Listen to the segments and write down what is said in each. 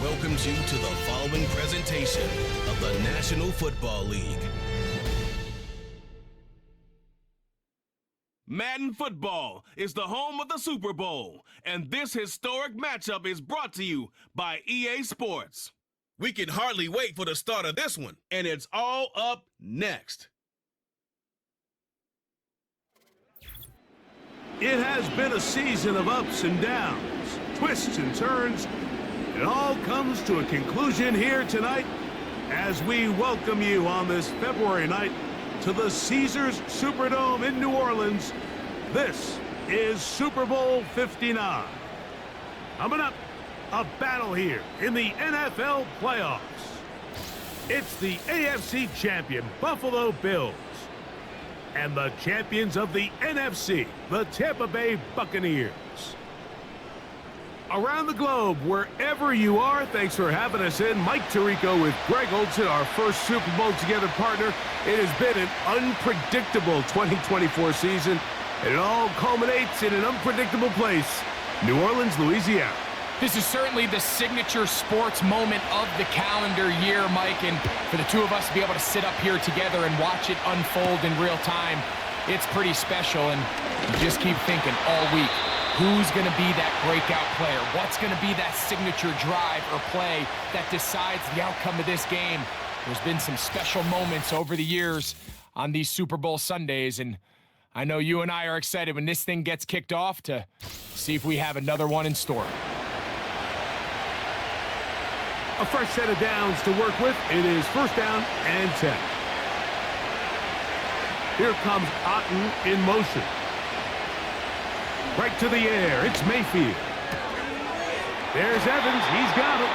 welcomes you to the following presentation of the National Football League. Madden Football is the home of the Super Bowl, and this historic matchup is brought to you by EA Sports. We can hardly wait for the start of this one, and it's all up next. It has been a season of ups and downs, twists and turns. It all comes to a conclusion here tonight as we welcome you on this February night to the Caesars Superdome in New Orleans. This is Super Bowl 59. Coming up, a battle here in the NFL playoffs. It's the AFC champion Buffalo Bills and the champions of the NFC, the Tampa Bay Buccaneers. Around the globe, wherever you are, thanks for having us in. Mike Tirico with Greg Olson, our first Super Bowl together partner. It has been an unpredictable 2024 season, and it all culminates in an unpredictable place, New Orleans, Louisiana. This is certainly the signature sports moment of the calendar year, Mike, and for the two of us to be able to sit up here together and watch it unfold in real time, it's pretty special, and you just keep thinking all week, who's going to be that breakout player? What's going to be that signature drive or play that decides the outcome of this game? There's been some special moments over the years on these Super Bowl Sundays, and I know you and I are excited when this thing gets kicked off to see if we have another one in store. A fresh set of downs to work with. It is first down and 10. Here comes Otten in motion. Right to the air. It's Mayfield. There's Evans. He's got it.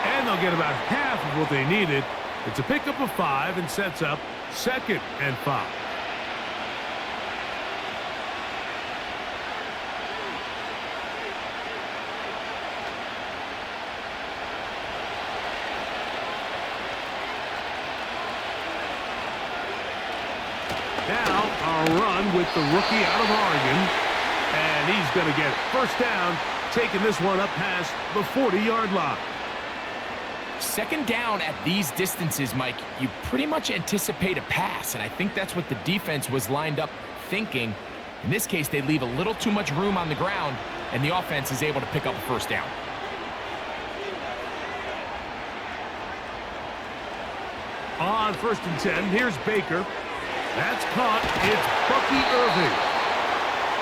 And they'll get about half of what they needed. It's a pickup of 5 and sets up 2nd and 5. Now, a run with the rookie out of Oregon. And he's going to get first down, taking this one up past the 40-yard line. Second down at these distances, Mike, you pretty much anticipate a pass, and I think that's what the defense was lined up thinking. In this case, they leave a little too much room on the ground, and the offense is able to pick up a first down. On 1st and 10, here's Baker. That's caught. It's Bucky Irving.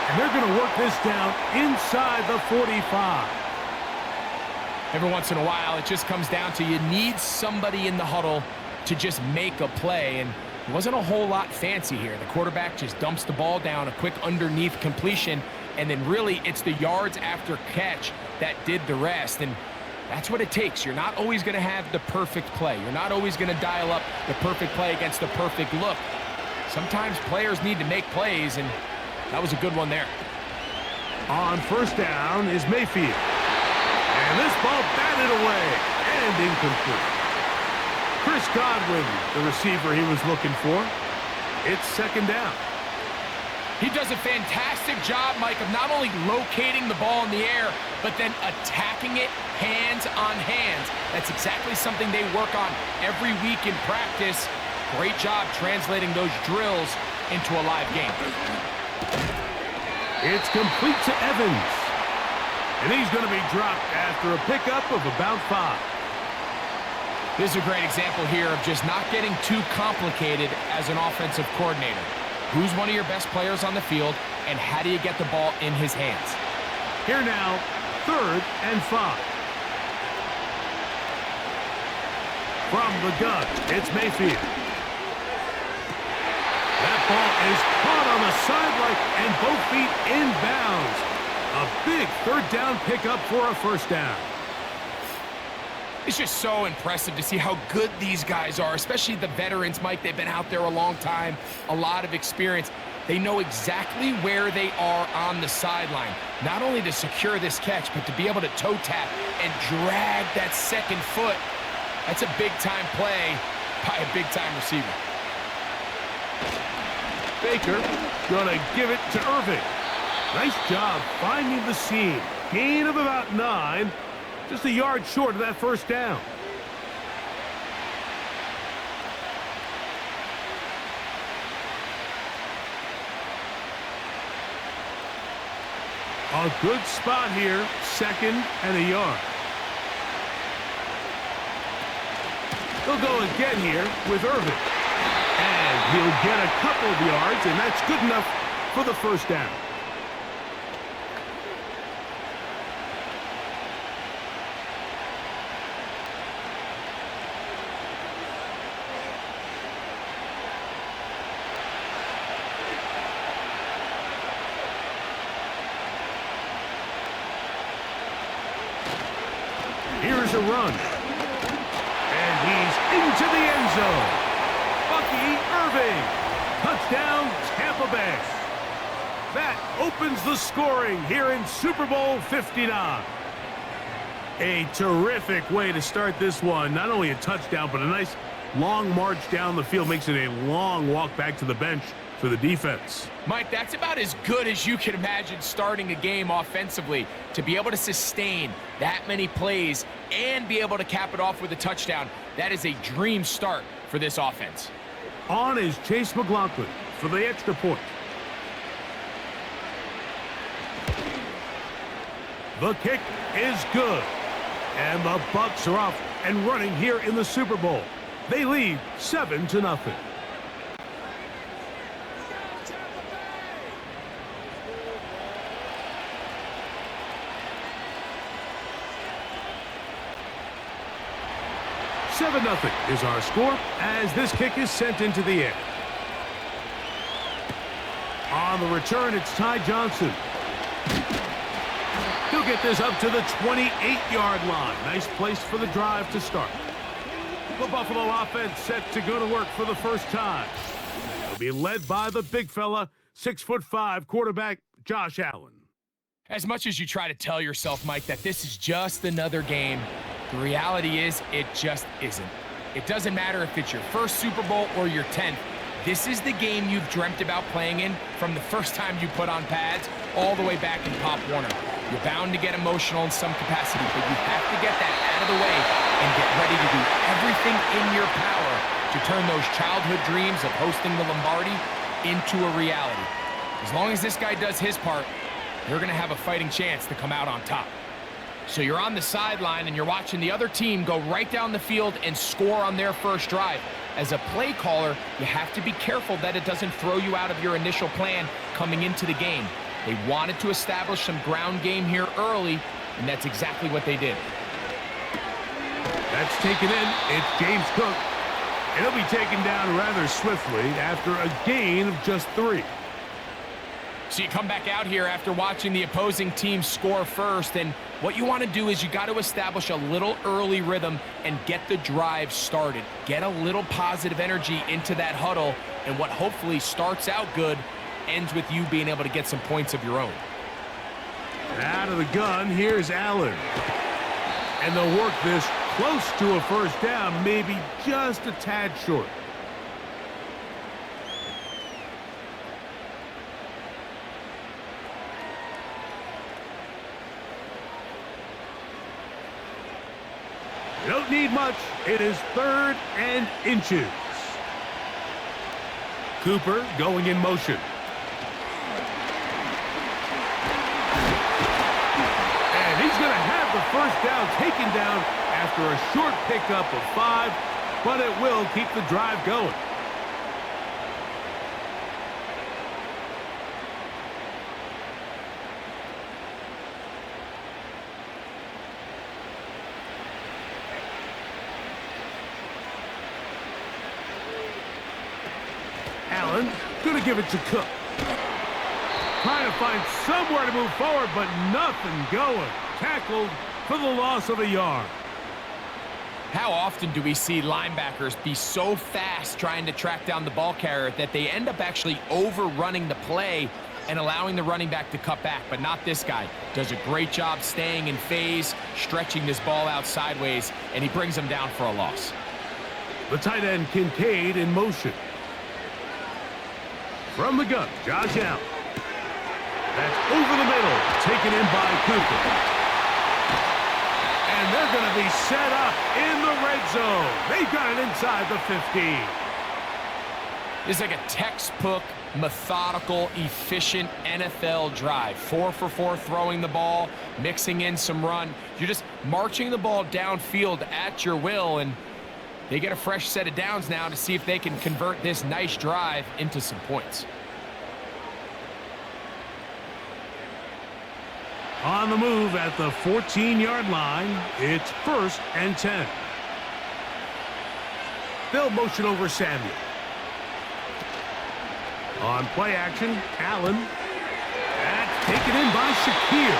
And they're going to work this down inside the 45. Every once in a while, it just comes down to you need somebody in the huddle to just make a play. And it wasn't a whole lot fancy here. The quarterback just dumps the ball down, a quick underneath completion, and then really it's the yards after catch that did the rest. And that's what it takes. You're not always going to have the perfect play. You're not always going to dial up the perfect play against the perfect look. Sometimes players need to make plays, and that was a good one there. On first down is Mayfield. And this ball batted away and incomplete. Chris Godwin, the receiver he was looking for. It's 2nd down. He does a fantastic job, Mike, of not only locating the ball in the air, but then attacking it hands on hands. That's exactly something they work on every week in practice. Great job translating those drills into a live game. It's complete to Evans. And he's going to be dropped after a pickup of about 5. This is a great example here of just not getting too complicated as an offensive coordinator. Who's one of your best players on the field, and how do you get the ball in his hands? Here now, 3rd and 5. From the gun, it's Mayfield. That ball is caught on the sideline and both feet inbounds. A big 3rd down pickup for a first down. It's just so impressive to see how good these guys are, especially the veterans, Mike. They've been out there a long time, a lot of experience. They know exactly where they are on the sideline, not only to secure this catch, but to be able to toe tap and drag that 2nd foot. That's a big-time play by a big-time receiver. Baker gonna give it to Irving. Nice job finding the seam. Gain of about 9. Just a yard short of that first down. A good spot here, 2nd and a yard. They'll go again here with Irvin. And he'll get a couple of yards, and that's good enough for the first down. Here's a run. And he's into the end zone. Bucky Irving. Touchdown, Tampa Bay. That opens the scoring here in Super Bowl 59. A terrific way to start this one. Not only a touchdown, but a nice long march down the field. Makes it a long walk back to the bench for the defense. Mike, that's about as good as you can imagine starting a game offensively. To be able to sustain that many plays and be able to cap it off with a touchdown, that is a dream start for this offense. On is Chase McLaughlin for the extra point. The kick is good. And the Bucs are off and running here in the Super Bowl. They lead 7-0. Nothing is our score as this kick is sent into the air. On the return, it's Ty Johnson. He'll get this up to the 28-yard line. Nice place for the drive to start. The Buffalo offense set to go to work for the first time. They'll be led by the big fella, 6'5" quarterback Josh Allen. As much as you try to tell yourself, Mike, that this is just another game, the reality is it just isn't. It doesn't matter if it's your first Super Bowl or your 10th. This is the game you've dreamt about playing in from the first time you put on pads all the way back in Pop Warner. You're bound to get emotional in some capacity, but you have to get that out of the way and get ready to do everything in your power to turn those childhood dreams of hosting the Lombardi into a reality. As long as this guy does his part, you're going to have a fighting chance to come out on top. So you're on the sideline and you're watching the other team go right down the field and score on their first drive. As a play caller, you have to be careful that it doesn't throw you out of your initial plan coming into the game. They wanted to establish some ground game here early, and that's exactly what they did. That's taken in. It's James Cook. And he'll be taken down rather swiftly after a gain of just 3. So you come back out here after watching the opposing team score first, and what you want to do is you got to establish a little early rhythm and get the drive started. Get a little positive energy into that huddle, and what hopefully starts out good ends with you being able to get some points of your own. Out of the gun, here's Allen. And they'll work this close to a first down, maybe just a tad short. You don't need much. It is 3rd and inches. Cooper going in motion. And he's going to have the first down taken down after a short pickup of 5, but it will keep the drive going. Allen going to give it to Cook. Trying to find somewhere to move forward, but nothing going. Tackled for the loss of a yard. How often do we see linebackers be so fast trying to track down the ball carrier that they end up actually overrunning the play and allowing the running back to cut back? But not this guy. Does a great job staying in phase, stretching this ball out sideways, and he brings him down for a loss. The tight end Kincaid in motion. From the gun, Josh Allen. That's over the middle, taken in by Cooper. And they're going to be set up in the red zone. They've got it inside the 15. This is like a textbook, methodical, efficient NFL drive. 4 for 4 throwing the ball, mixing in some run. You're just marching the ball downfield at your will, and they get a fresh set of downs now to see if they can convert this nice drive into some points. On the move at the 14-yard line, it's 1st and 10. They'll motion over Samuel. On play action, Allen. That's taken in by Shakir.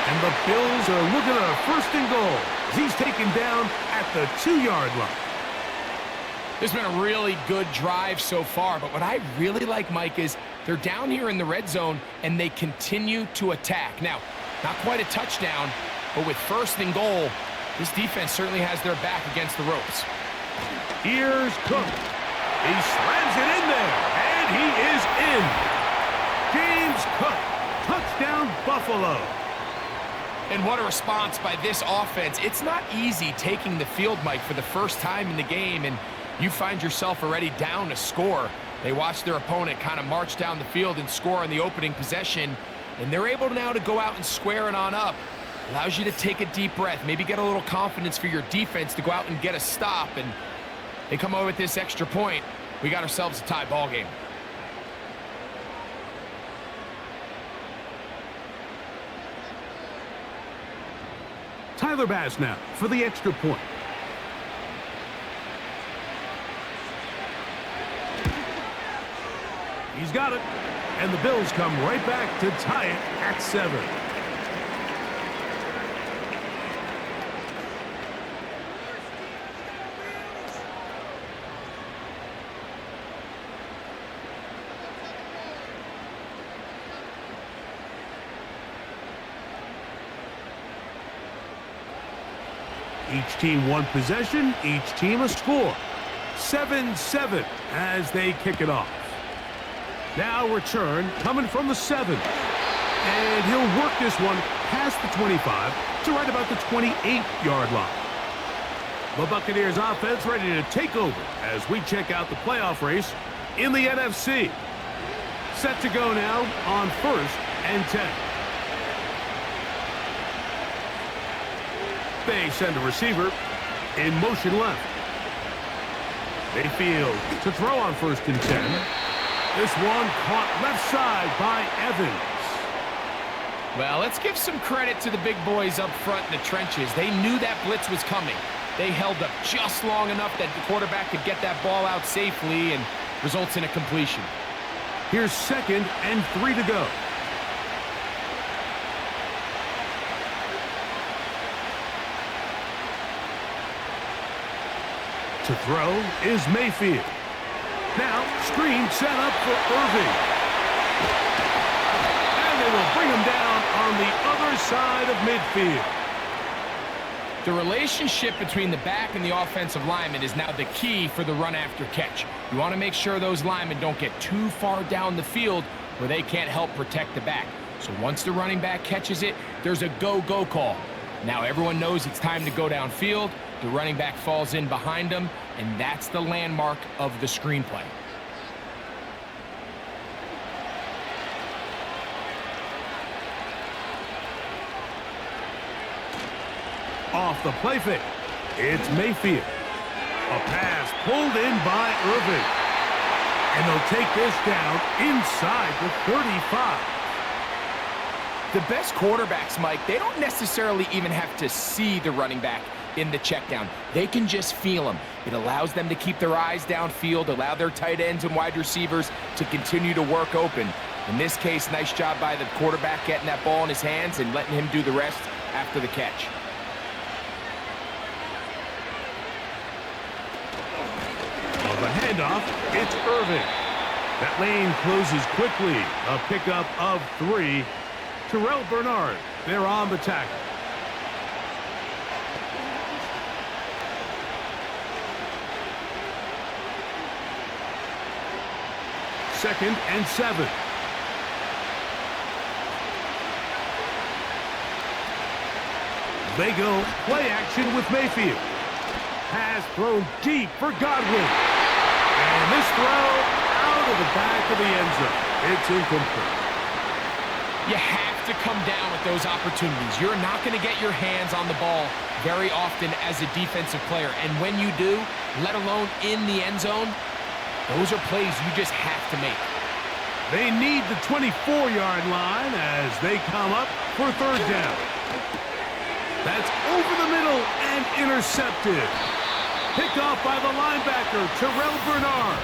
And the Bills are looking at a 1st and goal as he's taken down at the 2-yard line. This has been a really good drive so far, but what I really like, Mike, is they're down here in the red zone, and they continue to attack. Now, not quite a touchdown, but with 1st and goal, this defense certainly has their back against the ropes. Here's Cook. He slams it in there, and he is in. James Cook, touchdown Buffalo. And what a response by this offense. It's not easy taking the field, Mike, for the first time in the game, and you find yourself already down a score. They watch their opponent kind of march down the field and score on the opening possession, and they're able now to go out and square it on up. Allows you to take a deep breath, maybe get a little confidence for your defense to go out and get a stop, and they come over with this extra point. We got ourselves a tie ball game. Tyler Bass now for the extra point. He's got it. And the Bills come right back to tie it at 7. Each team one possession, each team a score. 7-7 as they kick it off. Now return coming from the 7. And he'll work this one past the 25 to right about the 28-yard line. The Buccaneers offense ready to take over as we check out the playoff race in the NFC. Set to go now on 1st and 10. They send a receiver in motion left. They field to throw on 1st and 10. This one caught left side by Evans. Well, let's give some credit to the big boys up front in the trenches. They knew that blitz was coming. They held up just long enough that the quarterback could get that ball out safely and results in a completion. Here's 2nd and 3 to go. To throw is Mayfield. Now, screen set up for Irving. And they will bring him down on the other side of midfield. The relationship between the back and the offensive lineman is now the key for the run after catch. You want to make sure those linemen don't get too far down the field where they can't help protect the back. So once the running back catches it, there's a go-go call. Now everyone knows it's time to go downfield. The running back falls in behind him, and that's the landmark of the screenplay. Off the play fake, it's Mayfield. A pass pulled in by Irving. And they'll take this down inside the 35. The best quarterbacks, Mike, they don't necessarily even have to see the running back in the check down. They can just feel him. It allows them to keep their eyes downfield, allow their tight ends and wide receivers to continue to work open. In this case, nice job by the quarterback getting that ball in his hands and letting him do the rest after the catch. On the handoff, it's Irving. That lane closes quickly. A pickup of 3. Terrell Bernard, they're on the tackle. Second and 7. They go play action with Mayfield. Pass thrown deep for Godwin. And this throw out of the back of the end zone. It's incomplete. You have to come down with those opportunities. You're not going to get your hands on the ball very often as a defensive player. And when you do, let alone in the end zone, those are plays you just have to make. They need the 24-yard line as they come up for third down. That's over the middle and intercepted. Picked off by the linebacker, Terrell Bernard.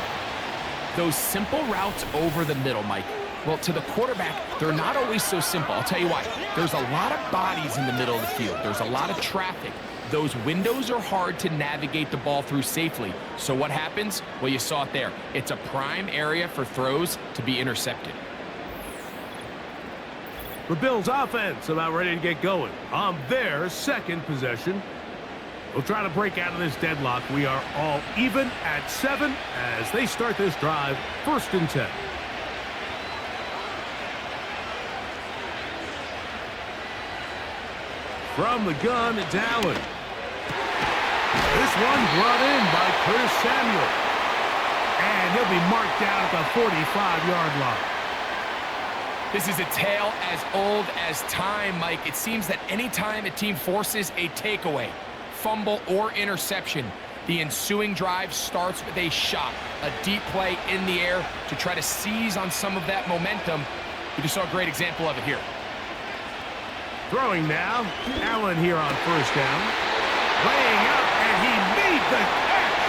Those simple routes over the middle, Mike. Well, to the quarterback, they're not always so simple. I'll tell you why. There's a lot of bodies in the middle of the field. There's a lot of traffic. Those windows are hard to navigate the ball through safely. So what happens? Well, you saw it there. It's a prime area for throws to be intercepted. The Bills offense about ready to get going on their second possession. We'll try to break out of this deadlock. We are all even at 7 as they start this drive, 1st and 10. From the gun, it's Allen. This one brought in by Curtis Samuel. And he'll be marked down at the 45-yard line. This is a tale as old as time, Mike. It seems that anytime a team forces a takeaway, fumble, or interception, the ensuing drive starts with a shot, a deep play in the air to try to seize on some of that momentum. You just saw a great example of it here. Throwing now, Allen here on 1st down. Laying out, and he made the catch.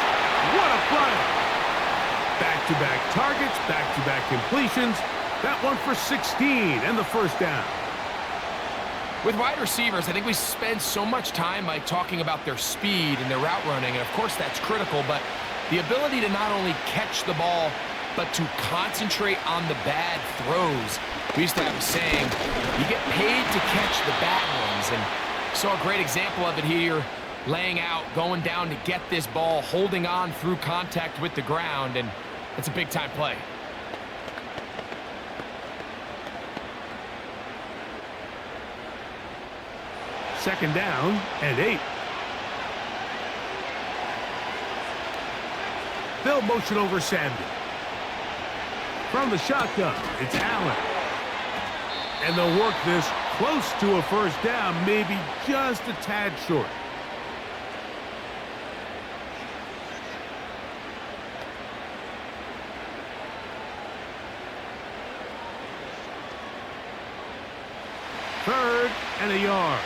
What a play. Back-to-back targets, back-to-back completions. That one for 16 and the 1st down. With wide receivers, I think we spend so much time, Mike, talking about their speed and their route running, and of course that's critical, but the ability to not only catch the ball, but to concentrate on the bad throws. We used to have a saying, you get paid to catch the bad ones, and saw a great example of it here, laying out, going down to get this ball, holding on through contact with the ground, and it's a big-time play. Second down and 8. They'll motion over Samuel. From the shotgun, it's Allen. And they'll work this close to a 1st down, maybe just a tad short. Third and a yard.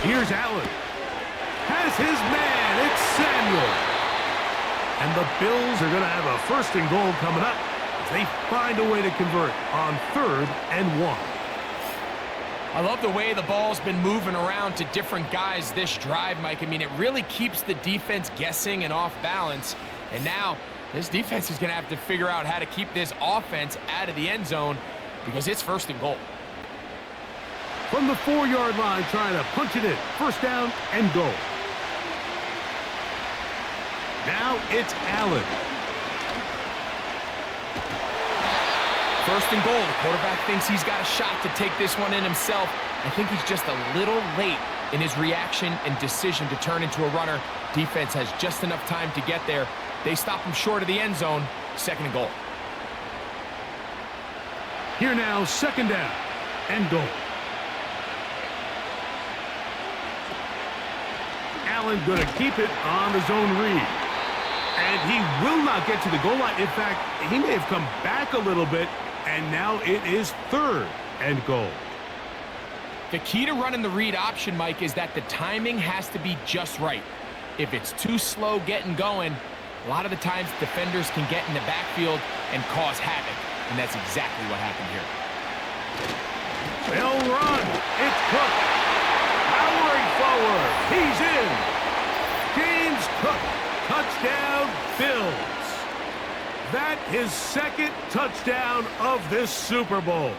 Here's Allen. Has his man. It's Samuel. And the Bills are going to have a 1st and goal coming up as they find a way to convert on 3rd and 1. I love the way the ball's been moving around to different guys this drive, Mike. I mean, it really keeps the defense guessing and off balance. And now this defense is going to have to figure out how to keep this offense out of the end zone because it's 1st and goal. From the 4-yard line, trying to punch it in. 1st down and goal. Now it's Allen. 1st and goal. The quarterback thinks he's got a shot to take this one in himself. I think he's just a little late in his reaction and decision to turn into a runner. Defense has just enough time to get there. They stop him short of the end zone. 2nd and goal. Here now, 2nd down and goal. Allen going to keep it on the zone read. And he will not get to the goal line. In fact, he may have come back a little bit, and now it is 3rd and goal. The key to running the read option, Mike, is that the timing has to be just right. If it's too slow getting going, a lot of the times defenders can get in the backfield and cause havoc, and that's exactly what happened here. They'll run. It's Cook. Powering forward. He's in. James Cook. Touchdown, Bills. That is 2nd touchdown of this Super Bowl.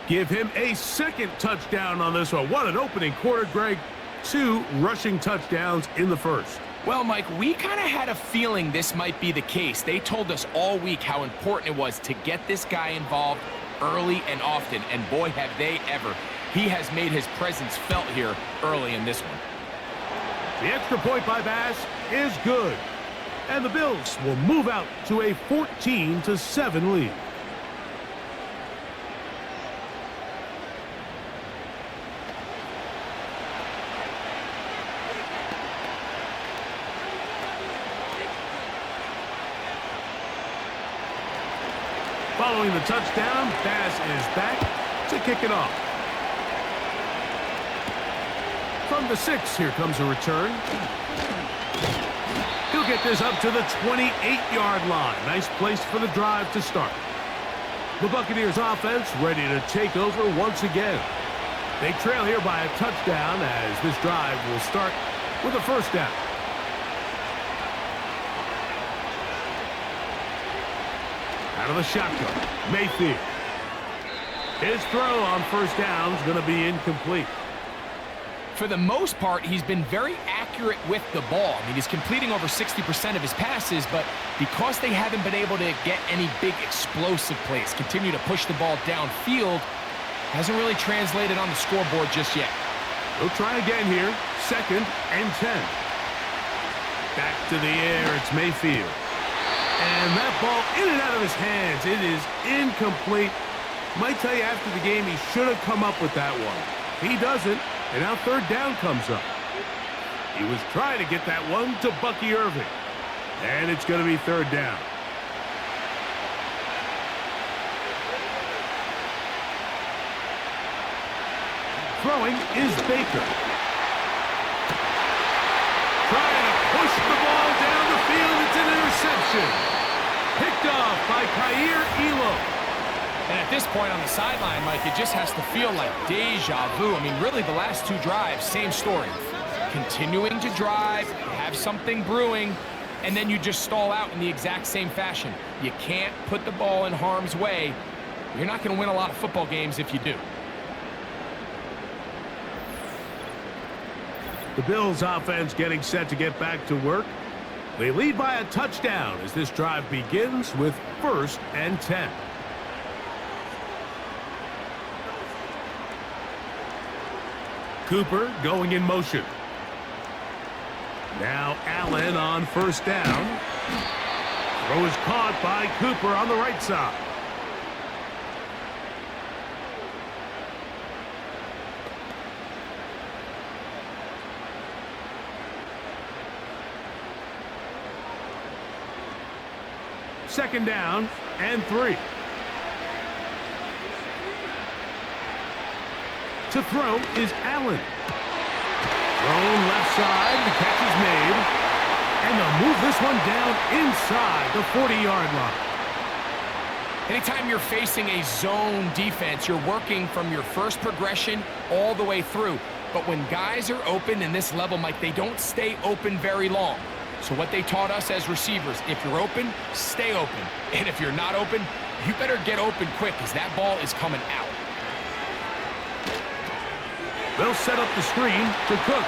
Give him a 2nd touchdown on this one. What an opening quarter, Greg. 2 rushing touchdowns in the 1st. Well, Mike, we kind of had a feeling this might be the case. They told us all week how important it was to get this guy involved early and often, and boy, have they ever. He has made his presence felt here early in this one. The extra point by Bass is good. And the Bills will move out to a 14-7 lead. Following the touchdown, Bass is back to kick it off. From the 6, here comes a return. He'll get this up to the 28-yard line. Nice place for the drive to start. The Buccaneers offense ready to take over once again. They trail here by a touchdown as this drive will start with a first down. Out of the shotgun, Mayfield. His throw on first down is going to be incomplete. For the most part, he's been very accurate with the ball. I mean, he's completing over 60% of his passes, but because they haven't been able to get any big explosive plays, continue to push the ball downfield, hasn't really translated on the scoreboard just yet. We'll try again here. 2nd and 10. Back to the air, it's Mayfield. And that ball in and out of his hands. It is incomplete. Might tell you after the game he should have come up with that one. He doesn't, and now third down comes up. He was trying to get that one to Bucky Irving. And it's going to be third down. Throwing is Baker. Trying to push the ball down the field. It's an interception. Picked off by Kaiir Elo. And at this point on the sideline, Mike, it just has to feel like deja vu. I mean, really, the last two drives, same story. Continuing to drive, have something brewing, and then you just stall out in the exact same fashion. You can't put the ball in harm's way. You're not going to win a lot of football games if you do. The Bills offense getting set to get back to work. They lead by a touchdown as this drive begins with 1st and 10. Cooper going in motion. Now Allen on first down. Throw is caught by Cooper on the right side. Second down and 3. To throw is Allen. Thrown left side, the catch is made. And they'll move this one down inside the 40-yard line. Anytime you're facing a zone defense, you're working from your first progression all the way through. But when guys are open in this level, Mike, they don't stay open very long. So what they taught us as receivers, if you're open, stay open. And if you're not open, you better get open quick because that ball is coming out. They'll set up the screen to Cook.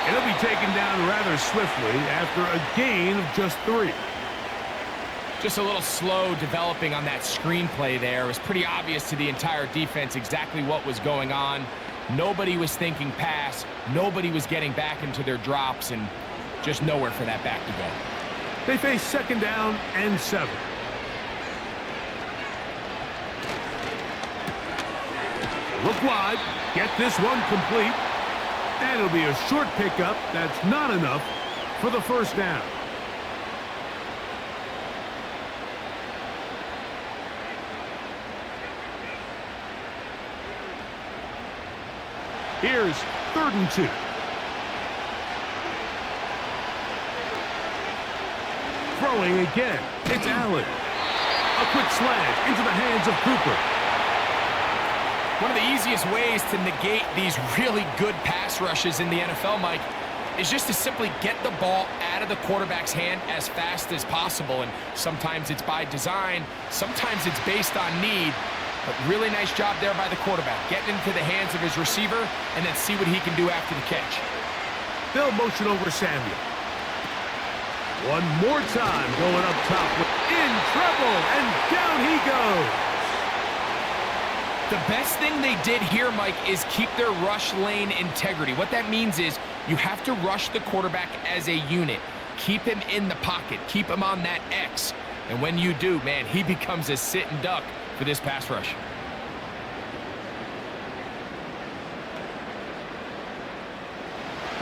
It'll be taken down rather swiftly after a gain of just 3. Just a little slow developing on that screenplay there. It was pretty obvious to the entire defense exactly what was going on. Nobody was thinking pass. Nobody was getting back into their drops, and just nowhere for that back to go. They face second down and 7. Look wide. Get this one complete. And it'll be a short pickup. That's not enough for the first down. Here's 3rd and 2. Throwing again. It's Allen. A quick slant into the hands of Cooper. One of the easiest ways to negate these really good pass rushes in the NFL, Mike, is just to simply get the ball out of the quarterback's hand as fast as possible. And sometimes it's by design, sometimes it's based on need. But really nice job there by the quarterback, getting into the hands of his receiver and then see what he can do after the catch. They'll motion over Samuel. One more time going up top. In trouble, and down he goes. The best thing they did here, Mike, is keep their rush lane integrity. What that means is you have to rush the quarterback as a unit. Keep him in the pocket. Keep him on that X. And when you do, man, he becomes a sit and duck for this pass rush.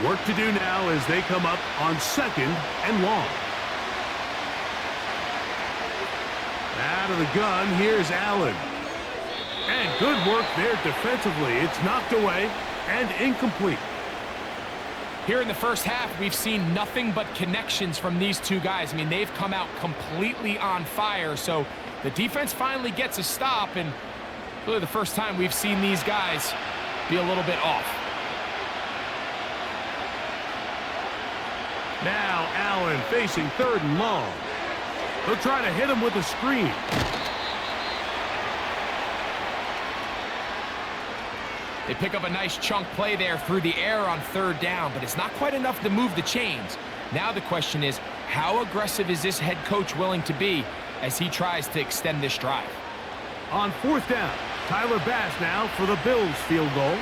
Work to do now as they come up on 2nd and long. Out of the gun, here's Allen. And good work there defensively. It's knocked away and incomplete. Here in the first half, we've seen nothing but connections from these two guys. I mean, they've come out completely on fire. So the defense finally gets a stop, and really the first time we've seen these guys be a little bit off. Now Allen facing 3rd and long. They'll try to hit him with a screen. They pick up a nice chunk play there through the air on 3rd down, but it's not quite enough to move the chains. Now the question is, how aggressive is this head coach willing to be as he tries to extend this drive? On 4th down, Tyler Bass now for the Bills field goal.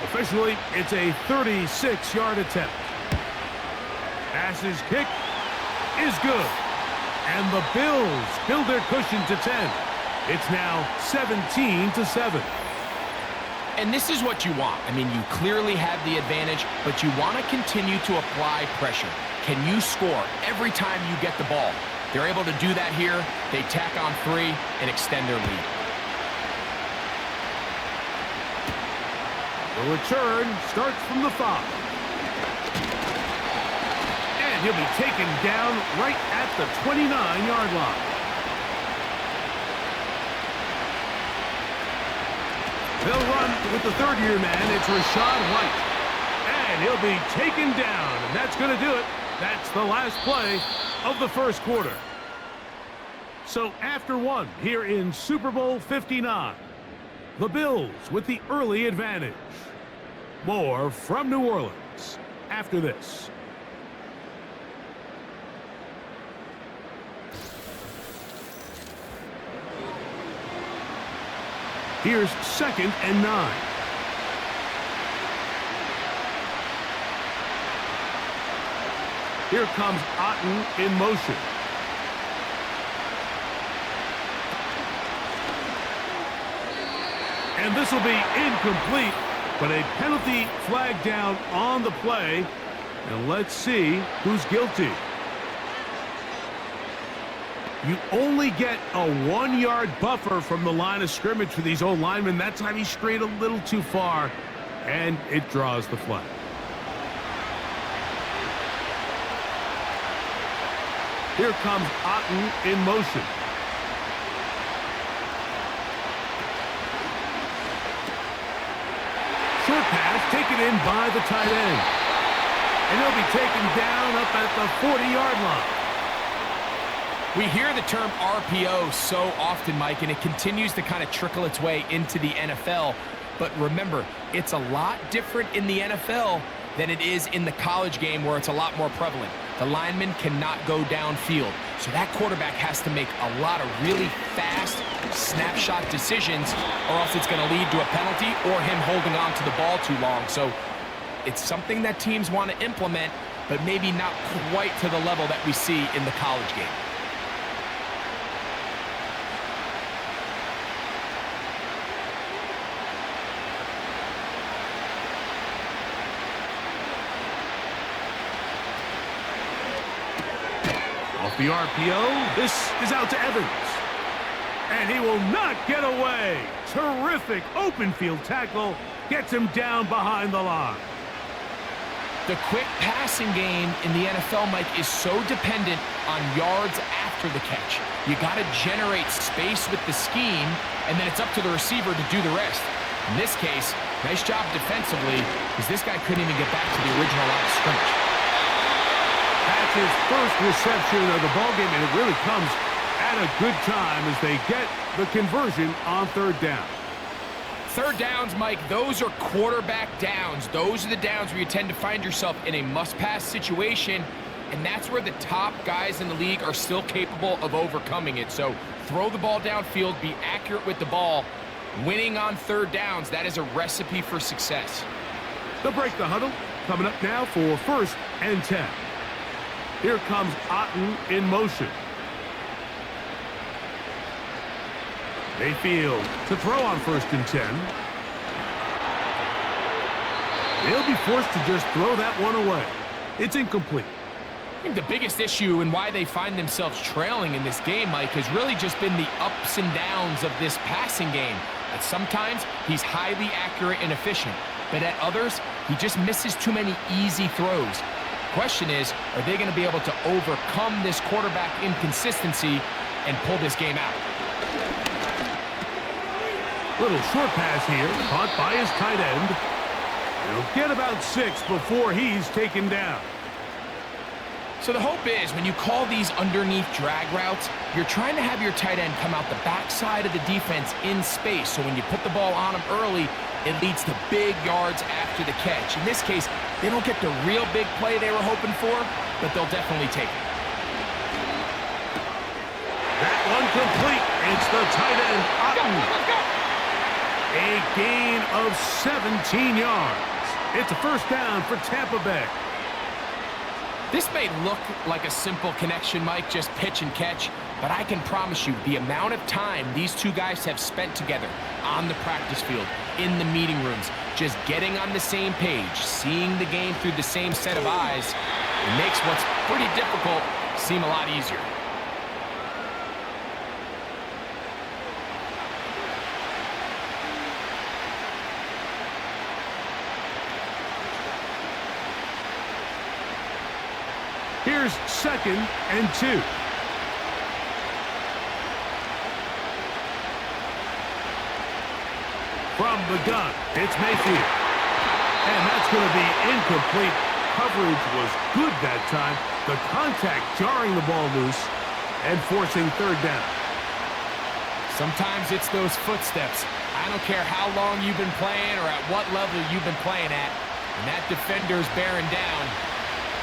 Officially, it's a 36-yard attempt. Bass's kick is good. And the Bills build their cushion to 10. It's now 17-7. And this is what you want. I mean, you clearly have the advantage, but you want to continue to apply pressure. Can you score every time you get the ball? They're able to do that here. They tack on 3 and extend their lead. The return starts from the 5. And he'll be taken down right at the 29-yard line. They'll run with the 3rd-year man. It's Rashad White. And he'll be taken down. And that's going to do it. That's the last play of the first quarter. So after 1 here in Super Bowl 59, the Bills with the early advantage. More from New Orleans after this. Here's 2nd and 9. Here comes Otten in motion. And this will be incomplete, but a penalty flag down on the play. And let's see who's guilty. You only get a 1-yard buffer from the line of scrimmage for these old linemen. That time he strayed a little too far, and it draws the flag. Here comes Otten in motion. Short pass taken in by the tight end. And he'll be taken down up at the 40-yard line. We hear the term RPO so often, Mike, and it continues to kind of trickle its way into the NFL. But remember, it's a lot different in the NFL than it is in the college game where it's a lot more prevalent. The lineman cannot go downfield, so that quarterback has to make a lot of really fast snapshot decisions, or else it's going to lead to a penalty or him holding on to the ball too long. So it's something that teams want to implement, but maybe not quite to the level that we see in the college game. Off the RPO, this is out to Evans. And he will not get away. Terrific open field tackle. Gets him down behind the line. The quick passing game in the NFL, Mike, is so dependent on yards after the catch. You got to generate space with the scheme, and then it's up to the receiver to do the rest. In this case, nice job defensively, because this guy couldn't even get back to the original line of scrimmage. That's his first reception of the ballgame, and it really comes at a good time as they get the conversion on 3rd down. 3rd downs, Mike, those are quarterback downs. Those are the downs where you tend to find yourself in a must-pass situation, and that's where the top guys in the league are still capable of overcoming it. So throw the ball downfield, be accurate with the ball, Winning on third downs, that is a recipe for success. They'll break the huddle. Coming up now for 1st and 10. Here comes Otten in motion. Mayfield to throw on 1st and 10. They'll be forced to just throw that one away. It's incomplete. I think the biggest issue and why they find themselves trailing in this game, Mike, has really just been the ups and downs of this passing game. That sometimes he's highly accurate and efficient, but at others, he just misses too many easy throws. Question is, are they going to be able to overcome this quarterback inconsistency and pull this game out? Little short pass here, caught by his tight end. He'll get about 6 before he's taken down. So the hope is when you call these underneath drag routes, you're trying to have your tight end come out the backside of the defense in space. So when you put the ball on him early, it leads to big yards after the catch. In this case, they don't get the real big play they were hoping for, but they'll definitely take it. That one complete. It's the tight end, Otten. A gain of 17 yards. It's a 1st down for Tampa Bay. This may look like a simple connection, Mike, just pitch and catch, but I can promise you the amount of time these two guys have spent together on the practice field, in the meeting rooms, just getting on the same page, seeing the game through the same set of eyes, it makes what's pretty difficult seem a lot easier. Here's 2nd and 2. From the gun, it's Mayfield. And that's going to be incomplete. Coverage was good that time. The contact jarring the ball loose and forcing 3rd down. Sometimes it's those footsteps. I don't care how long you've been playing or at what level you've been playing at. When that defender's bearing down,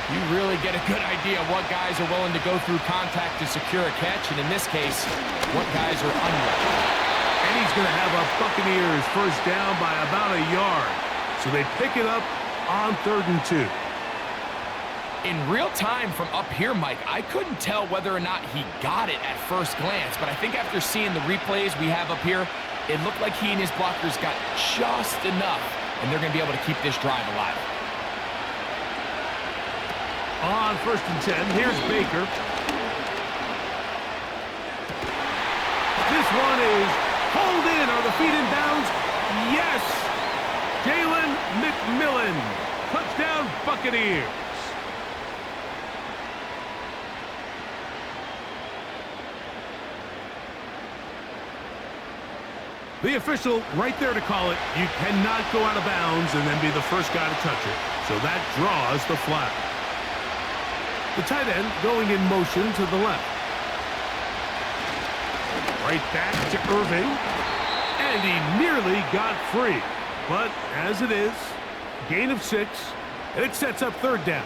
you really get a good idea of what guys are willing to go through contact to secure a catch, and in this case, what guys are unwilling. And he's going to have a Buccaneers 1st down by about a yard. So they pick it up on 3rd and 2. In real time from up here, Mike, I couldn't tell whether or not he got it at first glance, but I think after seeing the replays we have up here, it looked like he and his blockers got just enough, and they're going to be able to keep this drive alive. On 1st and 10, here's Baker. This one is hauled in. Are the feet in bounds? Yes! Jalen McMillan. Touchdown, Buccaneers. The official right there to call it. You cannot go out of bounds and then be the first guy to touch it. So that draws the flag. The tight end going in motion to the left. Right back to Irving. And he nearly got free. But as it is, gain of 6. And it sets up 3rd down.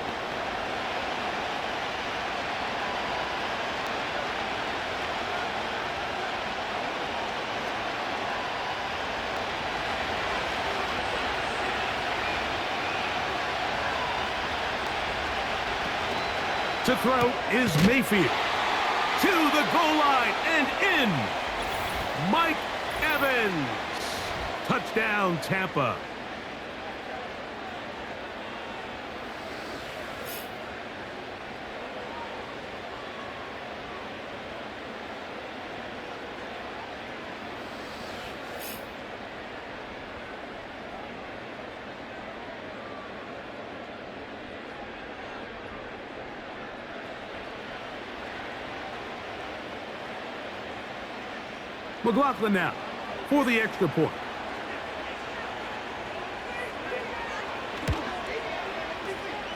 To throw is Mayfield. To the goal line and in. Mike Evans. Touchdown, Tampa. McLaughlin now for the extra point.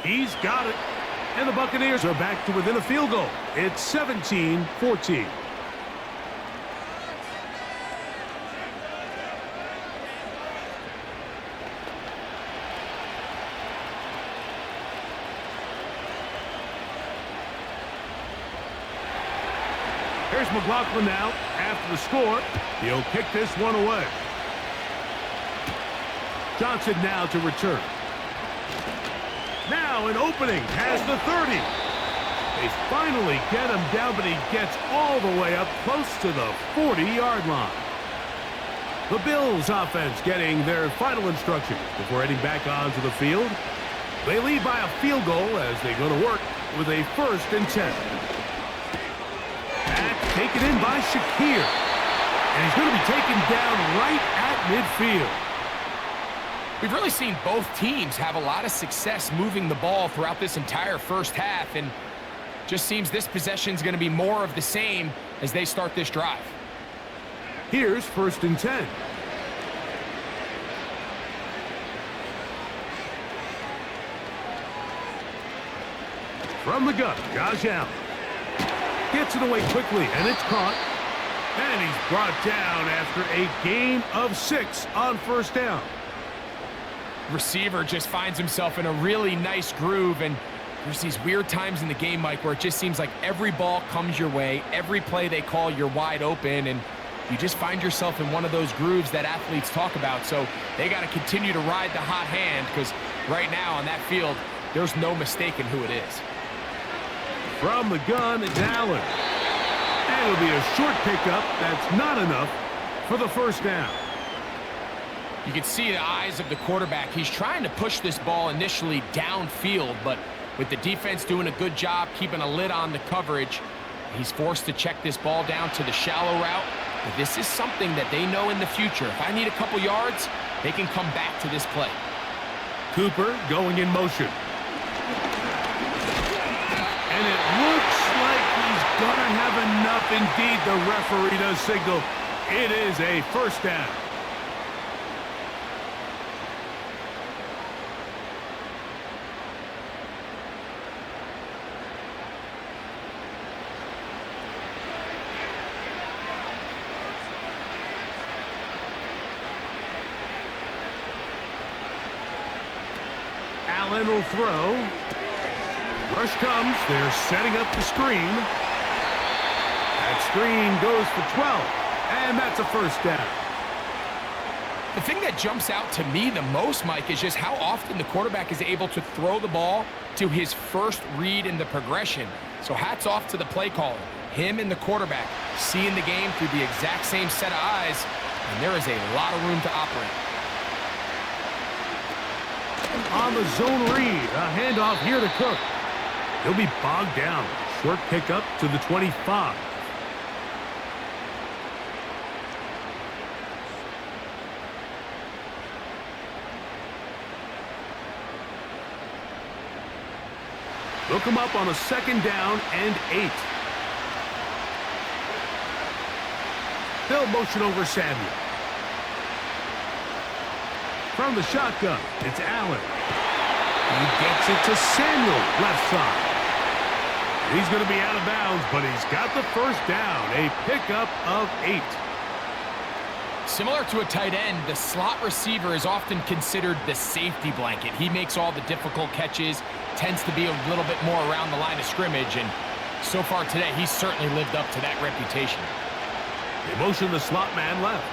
He's got it. And the Buccaneers are back to within a field goal. It's 17-14. Here's McLaughlin now. After the score, he'll kick this one away. Johnson now to return. Now an opening has the 30. They finally get him down, but he gets all the way up close to the 40-yard line. The Bills offense getting their final instructions before heading back onto the field. They lead by a field goal as they go to work with a 1st and 10. That's taken in by Shakir. And he's going to be taken down right at midfield. We've really seen both teams have a lot of success moving the ball throughout this entire first half, and just seems this possession is going to be more of the same as they start this drive. Here's 1st and 10. From the gun, Josh Allen. Gets it away quickly, and it's caught. And he's brought down after a gain of 6 on 1st down. Receiver just finds himself in a really nice groove, and there's these weird times in the game, Mike, where it just seems like every ball comes your way, every play they call, you're wide open, and you just find yourself in one of those grooves that athletes talk about. So they got to continue to ride the hot hand, because right now on that field, there's no mistaking who it is. From the gun, it's Allen. And it'll be a short pickup. That's not enough for the 1st down. You can see the eyes of the quarterback. He's trying to push this ball initially downfield, but with the defense doing a good job keeping a lid on the coverage, he's forced to check this ball down to the shallow route. But this is something that they know in the future. If I need a couple yards, they can come back to this play. Cooper going in motion. And it looks like he's going to have enough. Indeed, the referee does signal. It is a 1st down. Allen will throw. Rush comes. They're setting up the screen. That screen goes for 12. And that's a 1st down. The thing that jumps out to me the most, Mike, is just how often the quarterback is able to throw the ball to his first read in the progression. So hats off to the play caller. Him and the quarterback seeing the game through the exact same set of eyes, and there is a lot of room to operate. On the zone read, a handoff here to Cook. He'll be bogged down. Short pickup to the 25. Look him up on a 2nd down and 8. They'll motion over Samuel. From the shotgun, it's Allen. He gets it to Samuel, left side. He's going to be out of bounds, but he's got the 1st down, a pickup of 8. Similar to a tight end, the slot receiver is often considered the safety blanket. He makes all the difficult catches, tends to be a little bit more around the line of scrimmage, and so far today, he's certainly lived up to that reputation. They motion the slot man left.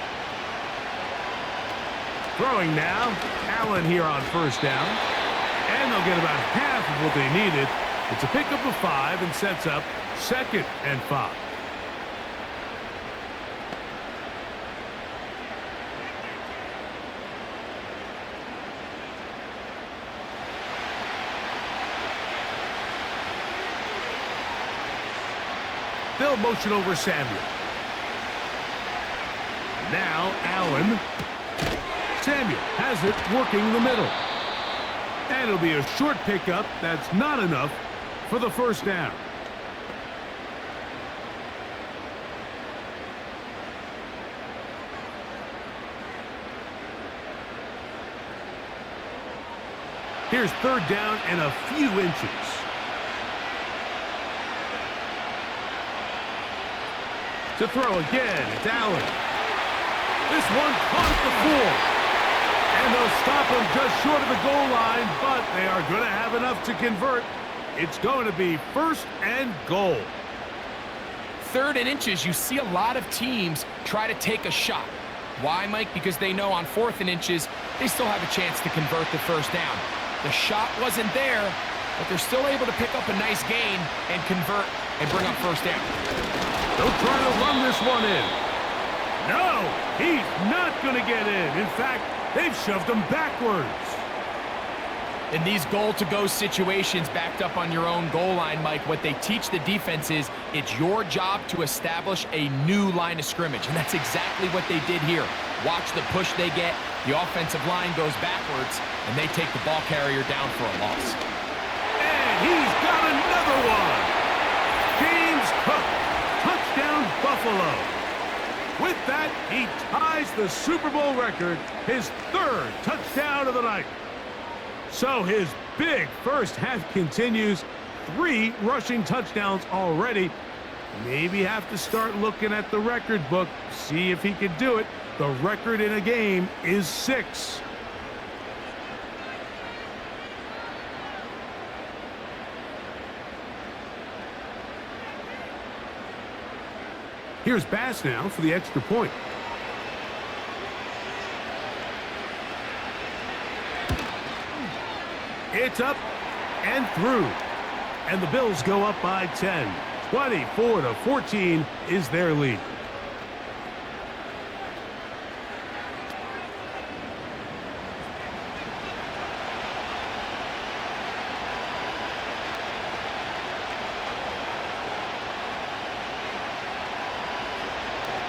Throwing now, Allen here on 1st down. And they'll get about half of what they needed. It's a pickup of 5 and sets up 2nd and 5. They'll motion over Samuel. Now Allen. Samuel has it working the middle. And it'll be a short pickup. That's not enough for the 1st down. Here's 3rd down and a few inches. To throw again, it's Allen. This one caught at the 4. And they'll stop him just short of the goal line, but they are going to have enough to convert. It's going to be 1st and goal. 3rd and inches, you see a lot of teams try to take a shot. Why, Mike? Because they know on 4th and inches, they still have a chance to convert the first down. The shot wasn't there, but they're still able to pick up a nice gain and convert and bring up first down. They'll try to run this one in. No, he's not going to get in. In fact, they've shoved him backwards. In these goal-to-go situations backed up on your own goal line, Mike, what they teach the defense is it's your job to establish a new line of scrimmage, and that's exactly what they did here. Watch the push they get. The offensive line goes backwards, and they take the ball carrier down for a loss. And he's got another one. James Cook, touchdown Buffalo. With that, he ties the Super Bowl record, his 3rd touchdown of the night. So his big first half continues. 3 rushing touchdowns already. Maybe have to start looking at the record book, see if he can do it. The record in a game is 6. Here's Bass now for the extra point. It's up and through. And the Bills go up by 10. 24-14 is their lead.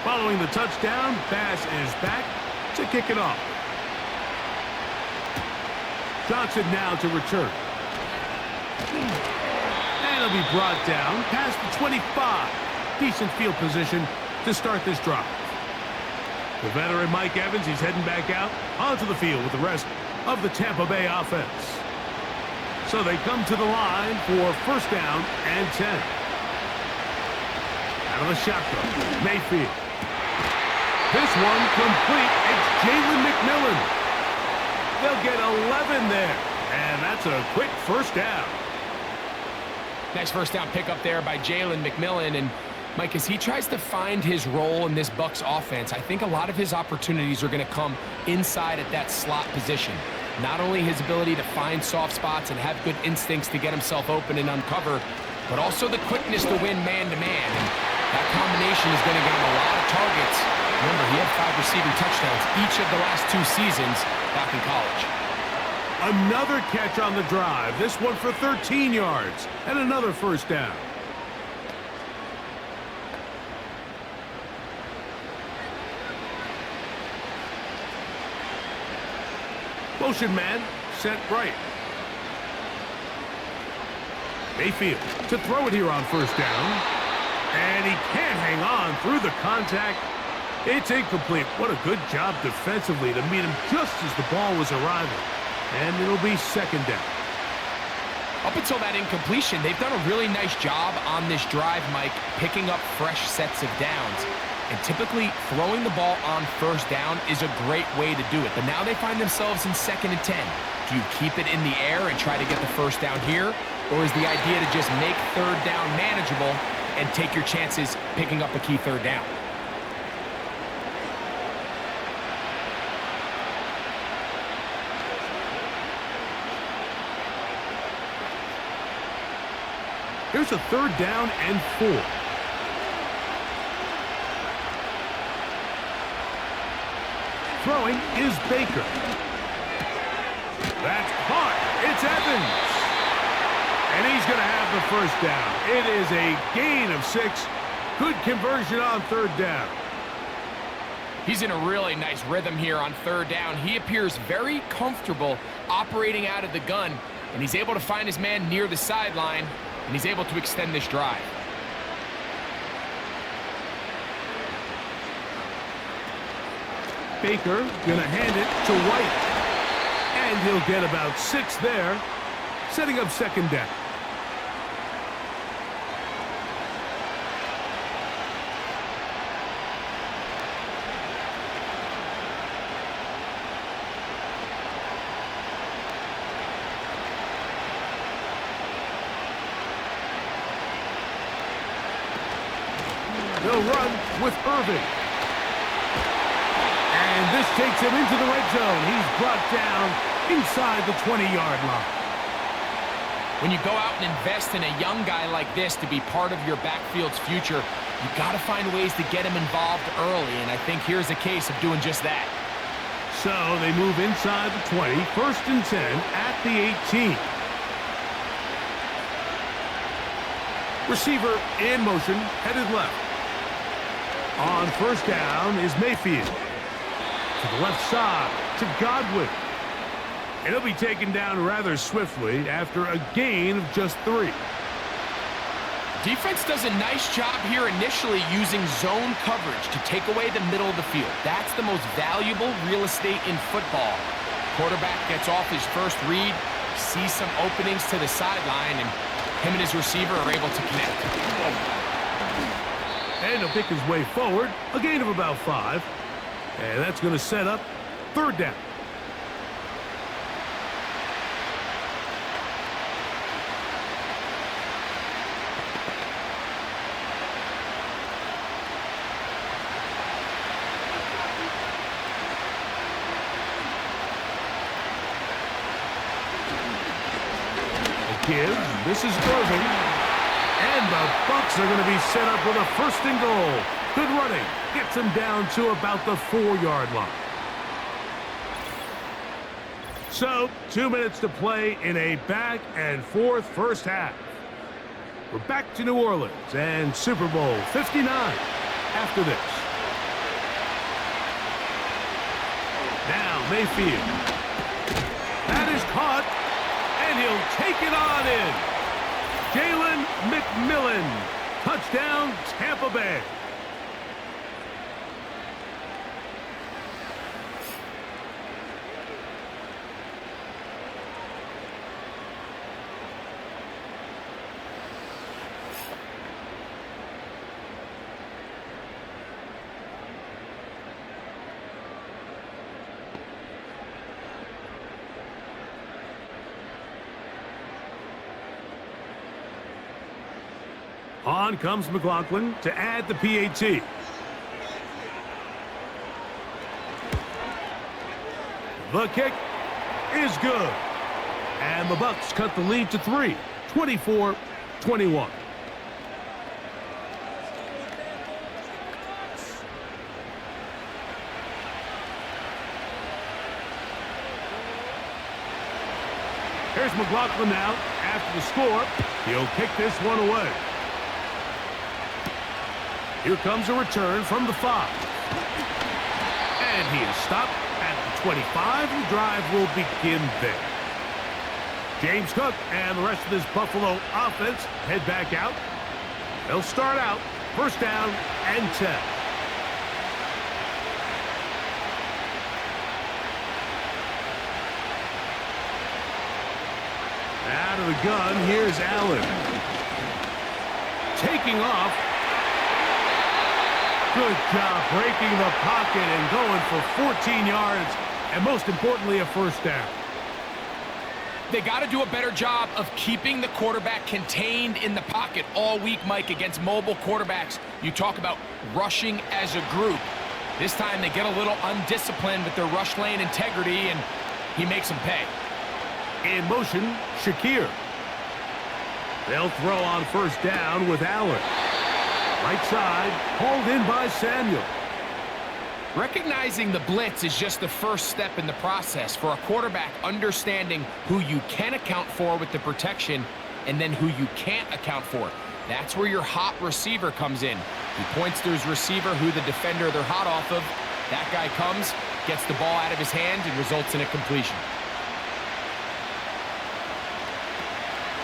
Following the touchdown, Bass is back to kick it off. Johnson now to return. And he'll be brought down past the 25. Decent field position to start this drive. The veteran Mike Evans, he's heading back out onto the field with the rest of the Tampa Bay offense. So they come to the line for first down and 10. Out of the shotgun, Mayfield. This one complete. It's Jalen McMillan. They'll get 11 there, and that's a quick first down. Nice first down pickup there by Jalen McMillan. And, Mike, as he tries to find his role in this Bucs offense, I think a lot of his opportunities are going to come inside at that slot position. Not only his ability to find soft spots and have good instincts to get himself open and uncover, but also the quickness to win man-to-man. And that combination is going to get him a lot of targets. Remember, he had 5 receiving touchdowns each of the last 2 seasons back in college. Another catch on the drive. This one for 13 yards and another first down. Motion man set right. Mayfield to throw it here on first down. And he can't hang on through the contact. It's incomplete. What a good job defensively to meet him just as the ball was arriving. And it'll be second down. Up until that incompletion, they've done a really nice job on this drive, Mike, picking up fresh sets of downs. And typically, throwing the ball on first down is a great way to do it. But now they find themselves in 2nd and 10. Do you keep it in the air and try to get the first down here? Or is the idea to just make 3rd down manageable and take your chances picking up a key 3rd down? Here's a 3rd down and 4. Throwing is Baker. That's caught. It's Evans. And he's going to have the first down. It is a gain of 6. Good conversion on 3rd down. He's in a really nice rhythm here on 3rd down. He appears very comfortable operating out of the gun, and he's able to find his man near the sideline, and he's able to extend this drive. Baker going to hand it to White. And he'll get about 6 there, setting up 2nd down. They'll run with Irving. And this takes him into the red zone. He's brought down inside the 20-yard line. When you go out and invest in a young guy like this to be part of your backfield's future, you got to find ways to get him involved early, and I think here's a case of doing just that. So they move inside the 20, 1st and 10 at the 18. Receiver in motion, headed left. On 1st down is Mayfield. To the left side, to Godwin. And he'll be taken down rather swiftly after a gain of just 3. Defense does a nice job here initially using zone coverage to take away the middle of the field. That's the most valuable real estate in football. Quarterback gets off his first read, sees some openings to the sideline, and him and his receiver are able to connect. And he'll pick his way forward, a gain of about 5. And that's going to set up 3rd down. This is Irving. And the Bucs are going to be set up with a 1st and goal. Good running. Gets them down to about the 4-yard line. So, 2 minutes to play in a back and forth first half. We're back to New Orleans and Super Bowl 59 after this. Now Mayfield. That is caught. And he'll take it on in. Jalen McMillan. Touchdown, Tampa Bay. On comes McLaughlin to add the PAT. The kick is good. And the Bucs cut the lead to 3, 24-21. Here's McLaughlin now. After the score, he'll kick this one away. Here comes a return from the 5. And he is stopped at the 25. The drive will begin there. James Cook and the rest of this Buffalo offense head back out. They'll start out 1st down and 10. Out of the gun, here's Allen. Taking off. Good job breaking the pocket and going for 14 yards, and most importantly, a 1st down. They got to do a better job of keeping the quarterback contained in the pocket all week, Mike, against mobile quarterbacks. You talk about rushing as a group. This time they get a little undisciplined with their rush lane integrity, and he makes them pay. In motion, Shakir. They'll throw on 1st down with Allen. Right side, hauled in by Samuel. Recognizing the blitz is just the first step in the process for a quarterback, understanding who you can account for with the protection and then who you can't account for. That's where your hot receiver comes in. He points to his receiver, who the defender they're hot off of. That guy comes, gets the ball out of his hand, and results in a completion.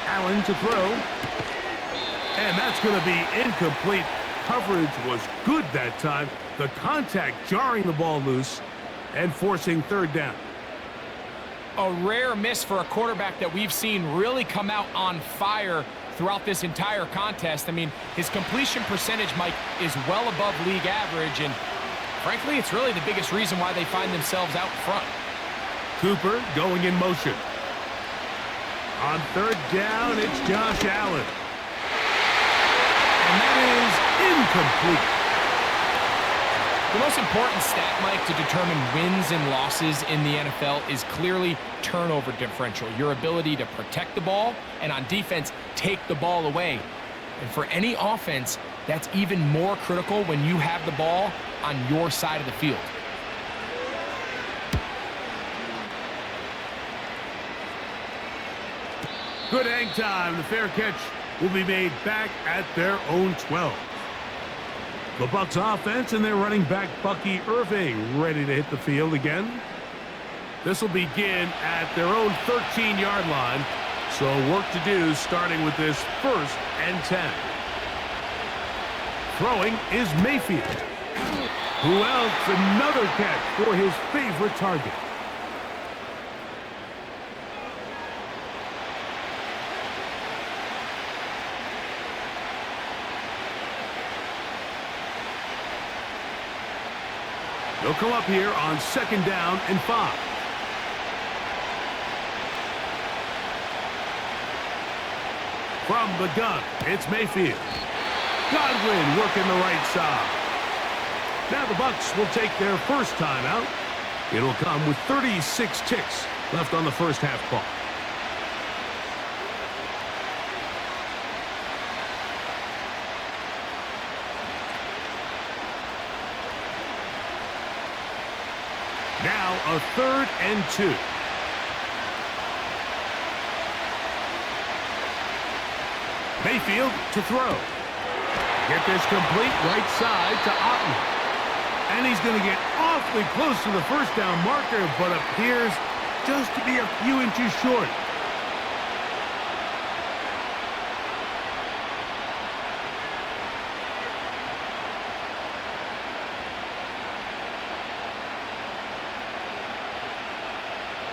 Allen to throw. And that's going to be incomplete. Coverage was good that time. The contact jarring the ball loose and forcing 3rd down. A rare miss for a quarterback that we've seen really come out on fire throughout this entire contest. I mean, his completion percentage, Mike, is well above league average, and frankly, it's really the biggest reason why they find themselves out front. Cooper going in motion. On 3rd down, it's Josh Allen. And that is incomplete. The most important stat, Mike, to determine wins and losses in the NFL is clearly turnover differential, your ability to protect the ball and on defense, take the ball away. And for any offense, that's even more critical when you have the ball on your side of the field. Good hang time. The fair catch will be made back at their own 12. The Bucs offense and their running back Bucky Irving ready to hit the field again. This will begin at their own 13-yard line. So work to do starting with this 1st and 10. Throwing is Mayfield. Who else? Another catch for his favorite target. They'll come up here on 2nd down and 5. From the gun, it's Mayfield. Godwin working the right side. Now the Bucs will take their first timeout. It'll come with 36 ticks left on the first half clock. Now a 3rd and 2. Mayfield to throw. Get this complete right side to Otten. And he's going to get awfully close to the first down marker, but appears just to be a few inches short.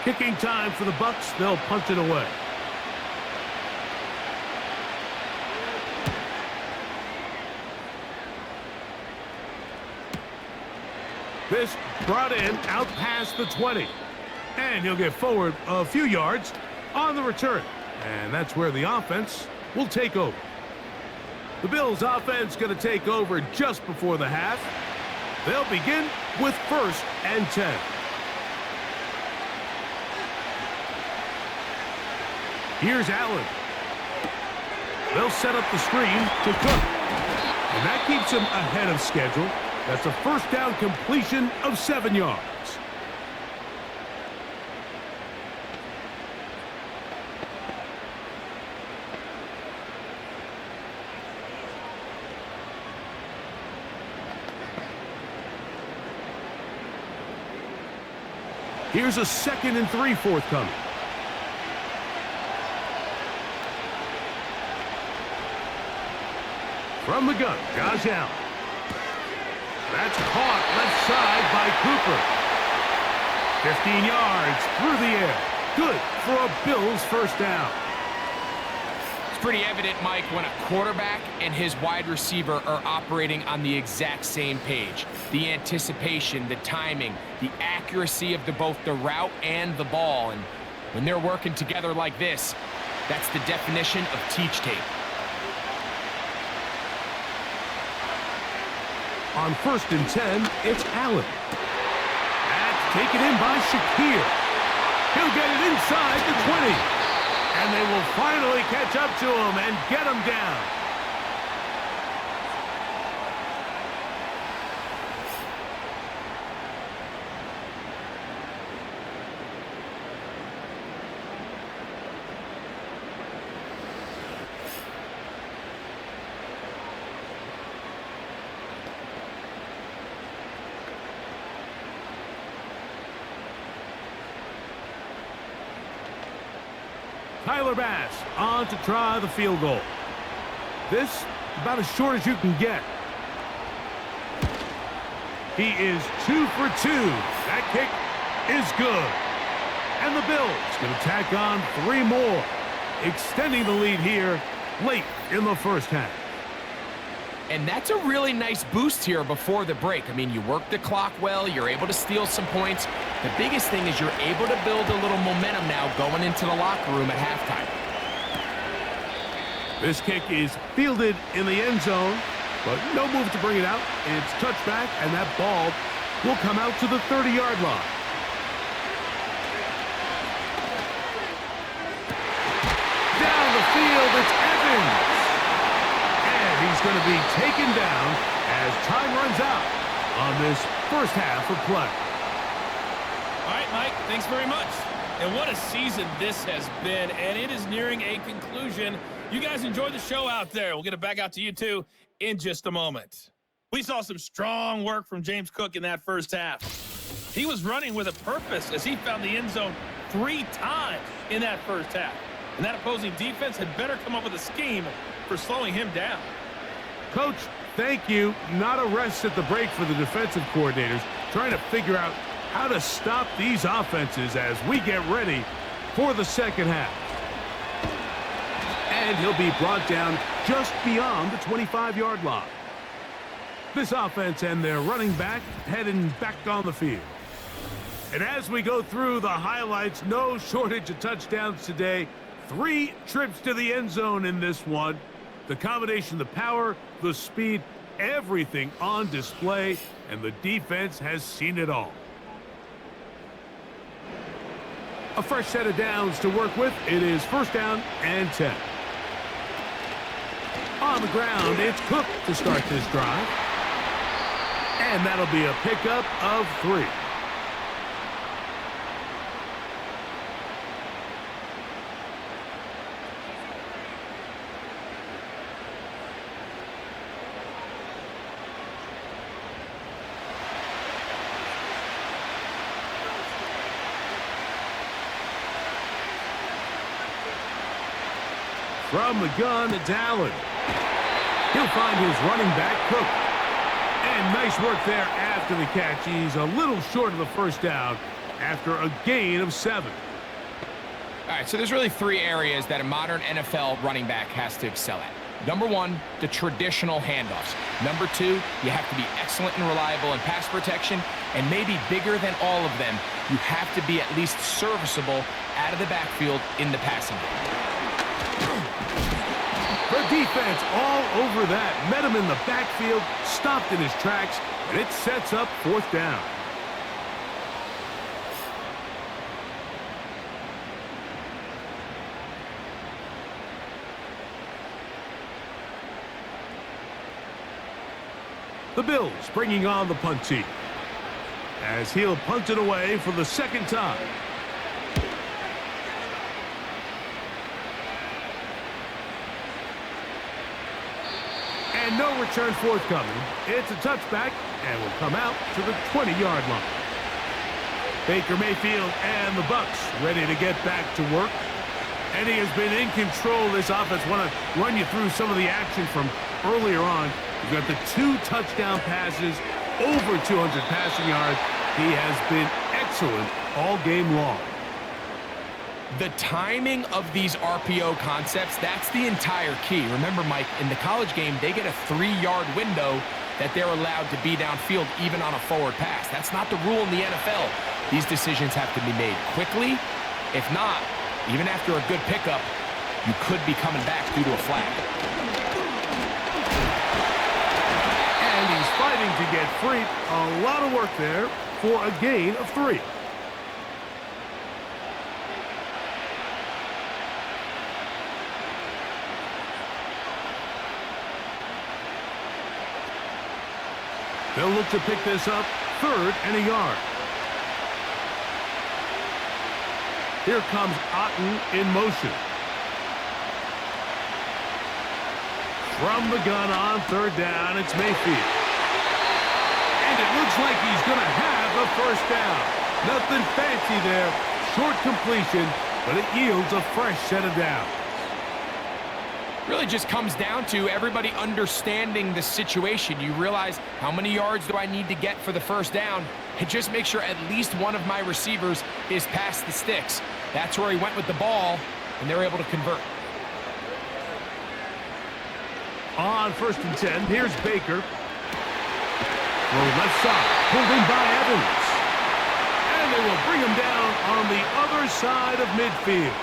Kicking time for the Bucs. They'll punt it away. This brought in out past the 20. And he'll get forward a few yards on the return. And that's where the offense will take over. The Bills offense going to take over just before the half. They'll begin with 1st and 10. Here's Allen. They'll set up the screen to Cook. And that keeps him ahead of schedule. That's a first down completion of 7 yards. Here's a 2nd and 3 forthcoming. From the gun, Josh Allen. That's caught left side by Cooper. 15 yards through the air. Good for a Bills first down. It's pretty evident, Mike, when a quarterback and his wide receiver are operating on the exact same page. The anticipation, the timing, the accuracy of both the route and the ball. And when they're working together like this, that's the definition of teach tape. On 1st and 10, it's Allen. That's taken in by Shakir. He'll get it inside the 20. And they will finally catch up to him and get him down. Tyler Bass on to try the field goal. This about as short as you can get. He is 2 for 2. That kick is good. And the Bills going to tack on 3 more, extending the lead here late in the first half. And that's a really nice boost here before the break. I mean, you work the clock well, you're able to steal some points. The biggest thing is you're able to build a little momentum now going into the locker room at halftime. This kick is fielded in the end zone. but no move to bring it out. It's touchback, and that ball will come out to the 30-yard line. Down the field, it's Evans. And he's going to be taken down as time runs out on this first half of play. All right, Mike, thanks very much. And what a season this has been, and it is nearing a conclusion. You guys enjoy the show out there. We'll get it back out to you, too, in just a moment. We saw some strong work from James Cook in that first half. He was running with a purpose as he found the end zone 3 times in that first half. And that opposing defense had better come up with a scheme for slowing him down. Coach, thank you. Not a rest at the break for the defensive coordinators, trying to figure out how to stop these offenses as we get ready for the second half. And he'll be brought down just beyond the 25-yard line. This offense and their running back heading back on the field. And as we go through the highlights, no shortage of touchdowns today. 3 trips to the end zone in this one. The combination, the power, the speed, everything on display, and the defense has seen it all. A fresh set of downs to work with. It is first down and 10. On the ground, it's Cook to start this drive. And that'll be a pickup of 3. From the gun, it's Allen. He'll find his running back, Cook. And nice work there after the catch. He's a little short of the first down after a gain of 7. All right, so there's really 3 areas that a modern NFL running back has to excel at. Number 1, the traditional handoffs. Number 2, you have to be excellent and reliable in pass protection. And maybe bigger than all of them, you have to be at least serviceable out of the backfield in the passing game. The defense all over that. Met him in the backfield, stopped in his tracks, and it sets up 4th down. The Bills bringing on the punt team as he'll punt it away for the 2nd time. And no return forthcoming. It's a touchback and will come out to the 20-yard line. Baker Mayfield and the Bucs ready to get back to work. And he has been in control of this offense. Want to run you through some of the action from earlier on. You've got the 2 touchdown passes, over 200 passing yards. He has been excellent all game long. The timing of these RPO concepts, that's the entire key. Remember, Mike, in the college game, they get a 3-yard window that they're allowed to be downfield even on a forward pass. That's not the rule in the NFL. These decisions have to be made quickly. If not, even after a good pickup, you could be coming back due to a flag. And he's fighting to get free. A lot of work there for a gain of 3. They'll look to pick this up, 3rd and a yard. Here comes Otten in motion. From the gun on 3rd down, it's Mayfield. And it looks like he's going to have a first down. Nothing fancy there. Short completion, but it yields a fresh set of downs. Really just comes down to everybody understanding the situation. You realize, how many yards do I need to get for the first down? And just make sure at least one of my receivers is past the sticks. That's where he went with the ball, and they're able to convert. On 1st and 10, here's Baker. Throw left side, pulled in by Evans. And they will bring him down on the other side of midfield.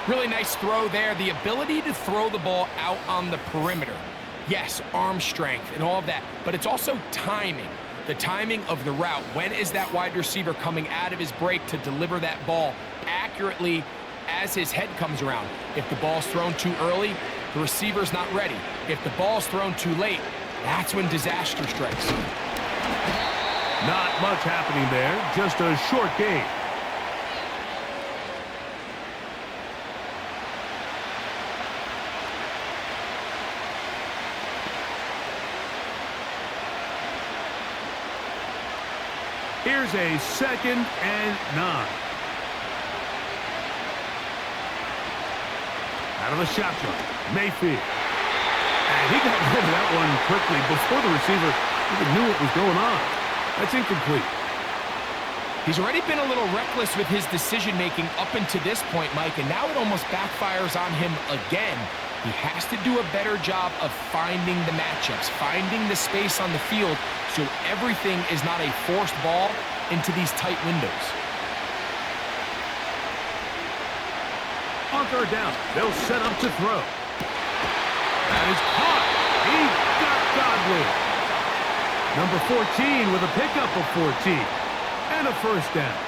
Really nice throw there. The ability to throw the ball out on the perimeter. yes, arm strength and all of that, but it's also timing. The timing of the route. When is that wide receiver coming out of his break to deliver that ball accurately as his head comes around? If the ball's thrown too early, the receiver's not ready. If the ball's thrown too late, that's when disaster strikes. Not much happening there, just a short game. Here's a 2nd and 9. Out of the shotgun, Mayfield. And he got rid of that one quickly before the receiver even knew what was going on. That's incomplete. He's already been a little reckless with his decision-making up until this point, Mike, and now it almost backfires on him again. He has to do a better job of finding the matchups, finding the space on the field so everything is not a forced ball into these tight windows. On 3rd down, they'll set up to throw. That is caught. He got Godwin. Number 14 with a pickup of 14. And a 1st down.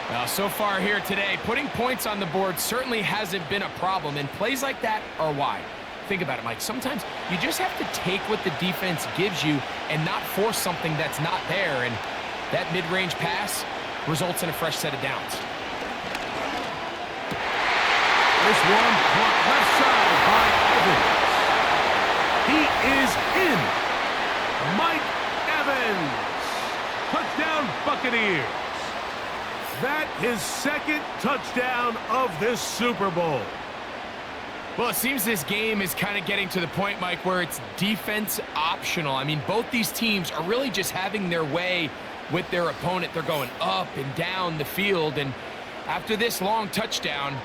Well, so far here today, putting points on the board certainly hasn't been a problem, and plays like that are why. Think about it, Mike. Sometimes you just have to take what the defense gives you and not force something that's not there, and that mid-range pass results in a fresh set of downs. This one caught left side by Evans. He is in. Mike Evans. Touchdown, Buccaneers. That his 2nd touchdown of this Super Bowl. Well, it seems this game is kind of getting to the point, Mike, where it's defense optional. I mean, both these teams are really just having their way with their opponent. They're going up and down the field, and after this long touchdown,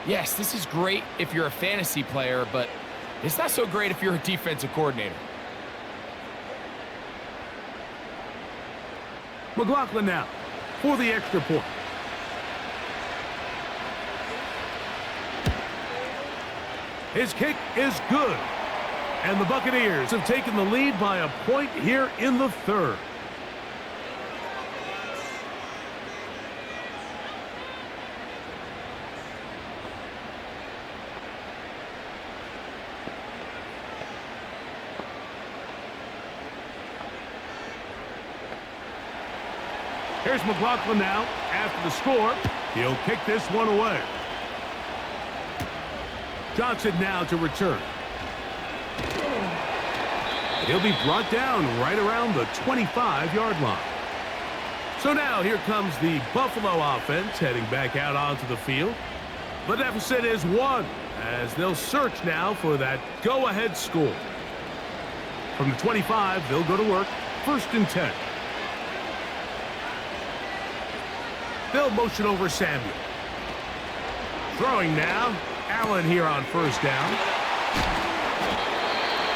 yes, this is great if you're a fantasy player, but it's not so great if you're a defensive coordinator. McLaughlin now for the extra point. His kick is good. And the Buccaneers have taken the lead by a point here in the 3rd. Here's McLaughlin now. After the score, he'll kick this one away. Johnson now to return. He'll be brought down right around the 25-yard line. So now here comes the Buffalo offense heading back out onto the field. The deficit is 1 as they'll search now for that go-ahead score. From the 25, they'll go to work. 1st and 10. They'll motion over Samuel. Throwing now. Allen here on 1st down.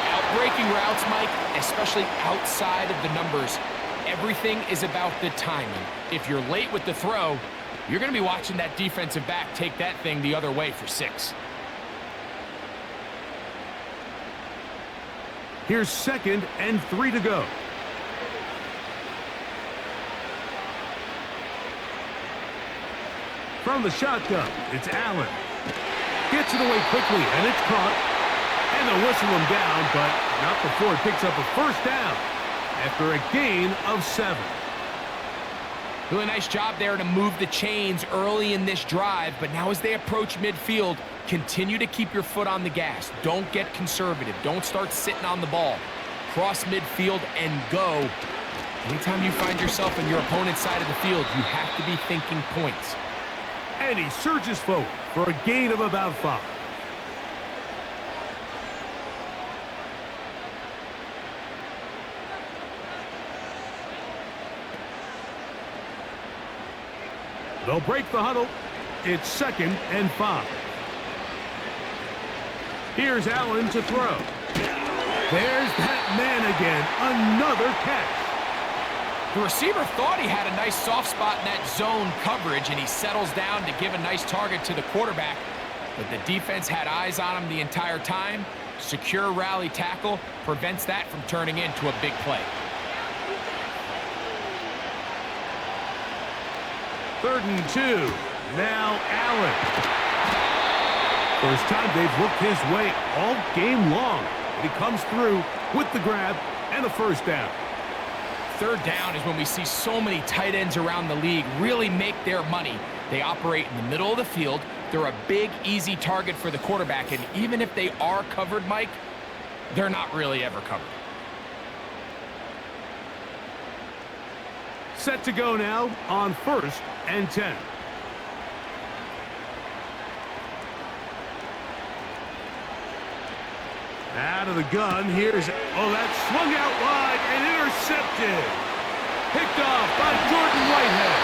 Outbreaking routes, Mike, especially outside of the numbers, everything is about the timing. If you're late with the throw, you're going to be watching that defensive back take that thing the other way for 6. Here's 2nd and 3 to go. From the shotgun, it's Allen. Gets it away quickly, and it's caught. And they'll whistle him down, but not before it picks up a 1st down after a gain of 7. Really nice job there to move the chains early in this drive, but now as they approach midfield, continue to keep your foot on the gas. Don't get conservative. Don't start sitting on the ball. Cross midfield and go. Anytime you find yourself on your opponent's side of the field, you have to be thinking points. And he surges forward for a gain of about 5. They'll break the huddle. It's 2nd and 5. Here's Allen to throw. There's that man again. Another catch. The receiver thought he had a nice soft spot in that zone coverage, and he settles down to give a nice target to the quarterback. But the defense had eyes on him the entire time, Secure rally tackle prevents that from turning into a big play. 3rd and 2. Now Allen. First time they've looked his way all game long. He comes through with the grab and a first down. 3rd down is when we see so many tight ends around the league really make their money. They operate in the middle of the field. They're a big, easy target for the quarterback, and even if they are covered, Mike, they're not really ever covered. Set to go now on 1st and 10. Out of the gun, here's, that swung out wide and intercepted. Picked off by Jordan Whitehead.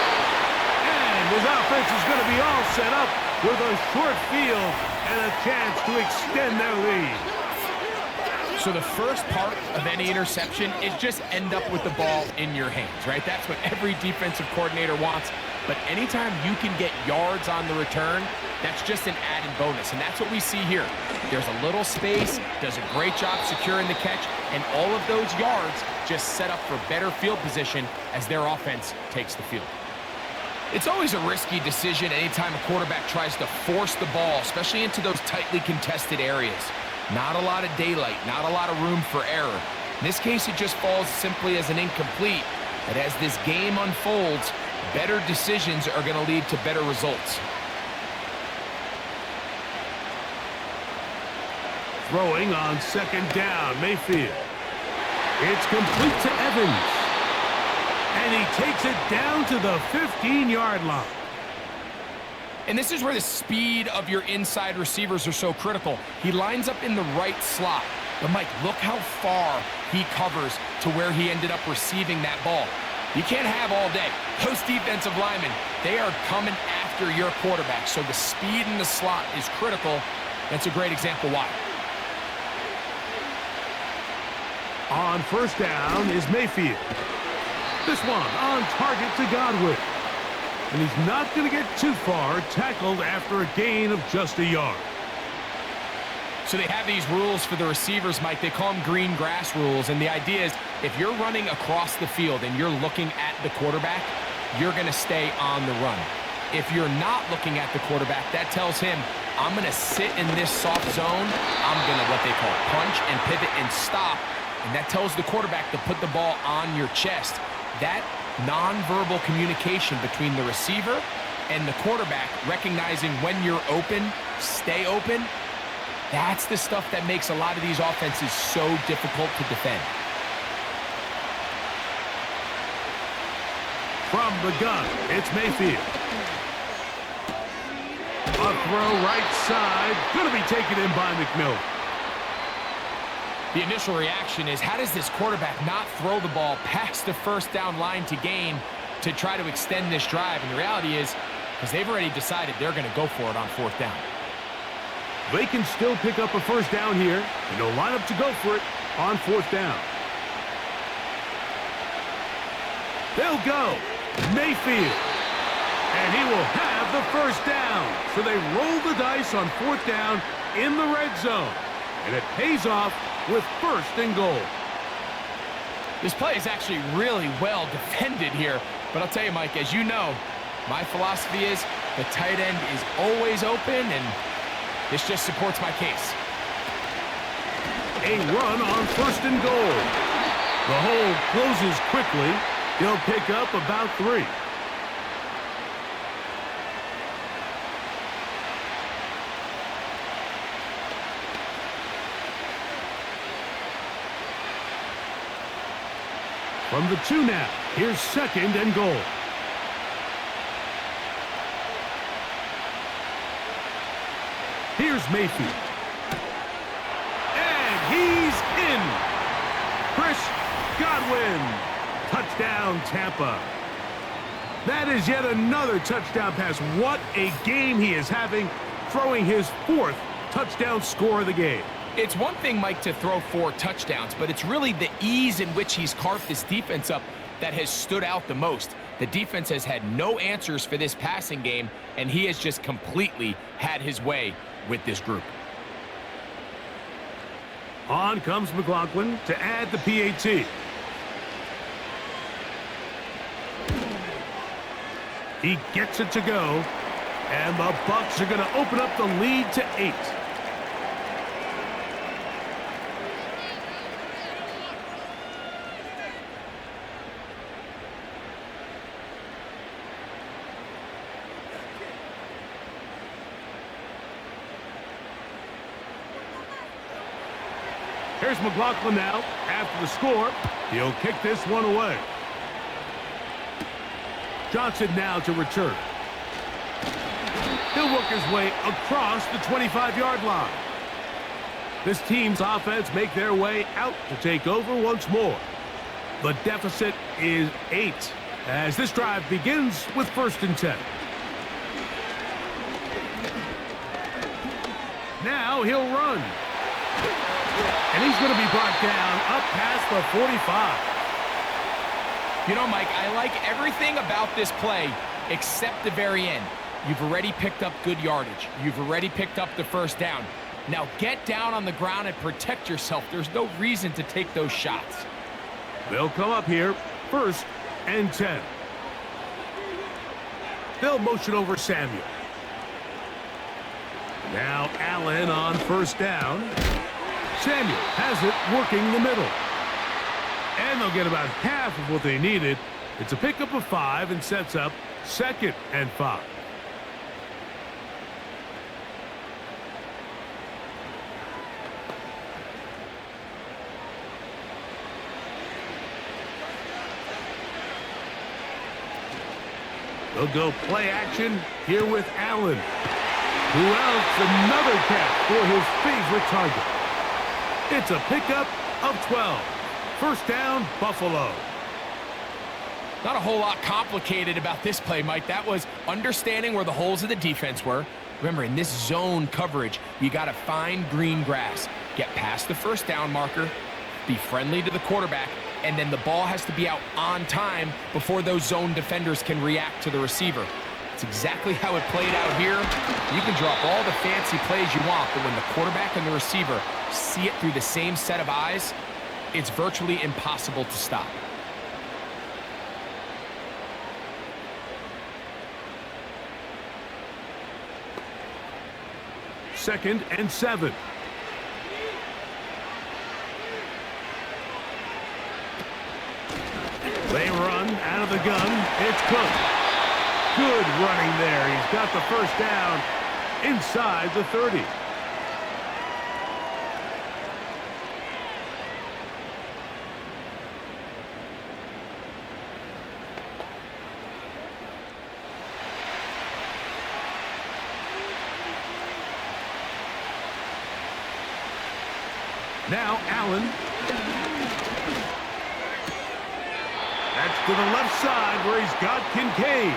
And his offense is going to be all set up with a short field and a chance to extend their lead. So the first part of any interception is just end up with the ball in your hands, right? That's what every defensive coordinator wants. But anytime you can get yards on the return, that's just an added bonus, and that's what we see here. There's a little space, does a great job securing the catch, and all of those yards just set up for better field position as their offense takes the field. It's always a risky decision anytime a quarterback tries to force the ball, especially into those tightly contested areas. Not a lot of daylight, not a lot of room for error. In this case, it just falls simply as an incomplete. But as this game unfolds, better decisions are going to lead to better results. Throwing on 2nd down, Mayfield. It's complete to Evans. And he takes it down to the 15-yard line. And this is where the speed of your inside receivers are so critical. He lines up in the right slot. But, Mike, look how far he covers to where he ended up receiving that ball. You can't have all day. Those defensive linemen, they are coming after your quarterback. So the speed in the slot is critical. That's a great example why. On 1st down is Mayfield. This one on target to Godwin. And he's not going to get too far, tackled after a gain of just a yard. So they have these rules for the receivers, Mike. They call them green grass rules. And the idea is if you're running across the field and you're looking at the quarterback, you're going to stay on the run. If you're not looking at the quarterback, that tells him, I'm going to sit in this soft zone. I'm going to what they call punch and pivot and stop. And that tells the quarterback to put the ball on your chest. That nonverbal communication between the receiver and the quarterback, recognizing when you're open, stay open, that's the stuff that makes a lot of these offenses so difficult to defend. From the gun, it's Mayfield. A throw right side, going to be taken in by McMillan. The initial reaction is, how does this quarterback not throw the ball past the 1st down line to gain to try to extend this drive? And the reality is, because they've already decided they're going to go for it on 4th down. They can still pick up a 1st down here, and they'll line up to go for it on 4th down. They'll go. Mayfield. And he will have the 1st down. So they roll the dice on 4th down in the red zone. And it pays off with 1st and goal. This play is actually really well defended here. But I'll tell you, Mike, as you know, my philosophy is the tight end is always open, and this just supports my case. A run on 1st and goal. The hole closes quickly. He'll pick up about 3. From the 2 now, here's 2nd and goal. Here's Mayfield. And he's in. Chris Godwin. Touchdown, Tampa. That is yet another touchdown pass. What a game he is having, throwing his 4th touchdown score of the game. It's one thing, Mike, to throw 4 touchdowns, but it's really the ease in which he's carved this defense up that has stood out the most. The defense has had no answers for this passing game, and he has just completely had his way with this group. On comes McLaughlin to add the PAT. He gets it to go, and the Bucs are going to open up the lead to 8. Here's McLaughlin now. After the score, he'll kick this one away. Johnson now to return. He'll work his way across the 25-yard line. This team's offense make their way out to take over once more. The deficit is 8 as this drive begins with 1st and 10. Now he'll run. And he's going to be brought down up past the 45. You know, Mike, I like everything about this play except the very end. You've already picked up good yardage. You've already picked up the 1st down. Now get down on the ground and protect yourself. There's no reason to take those shots. They'll come up here, 1st and 10. They'll motion over Samuel. Now Allen on 1st down. Samuel has it working the middle. And they'll get about half of what they needed. It's a pickup of 5 and sets up 2nd and 5. They'll go play action here with Allen. Who else? Another catch for his favorite target. It's a pickup of 12. 1st down, Buffalo. Not a whole lot complicated about this play, Mike. That was understanding where the holes of the defense were. Remember, in this zone coverage, you got to find green grass. Get past the 1st down marker, be friendly to the quarterback, and then the ball has to be out on time before those zone defenders can react to the receiver. It's exactly how it played out here. You can drop all the fancy plays you want, but when the quarterback and the receiver see it through the same set of eyes, it's virtually impossible to stop. Second and 7. They run out of the gun. It's Cook. Good running there. He's got the 1st down inside the 30. Now Allen. That's to the left side where he's got Kincaid.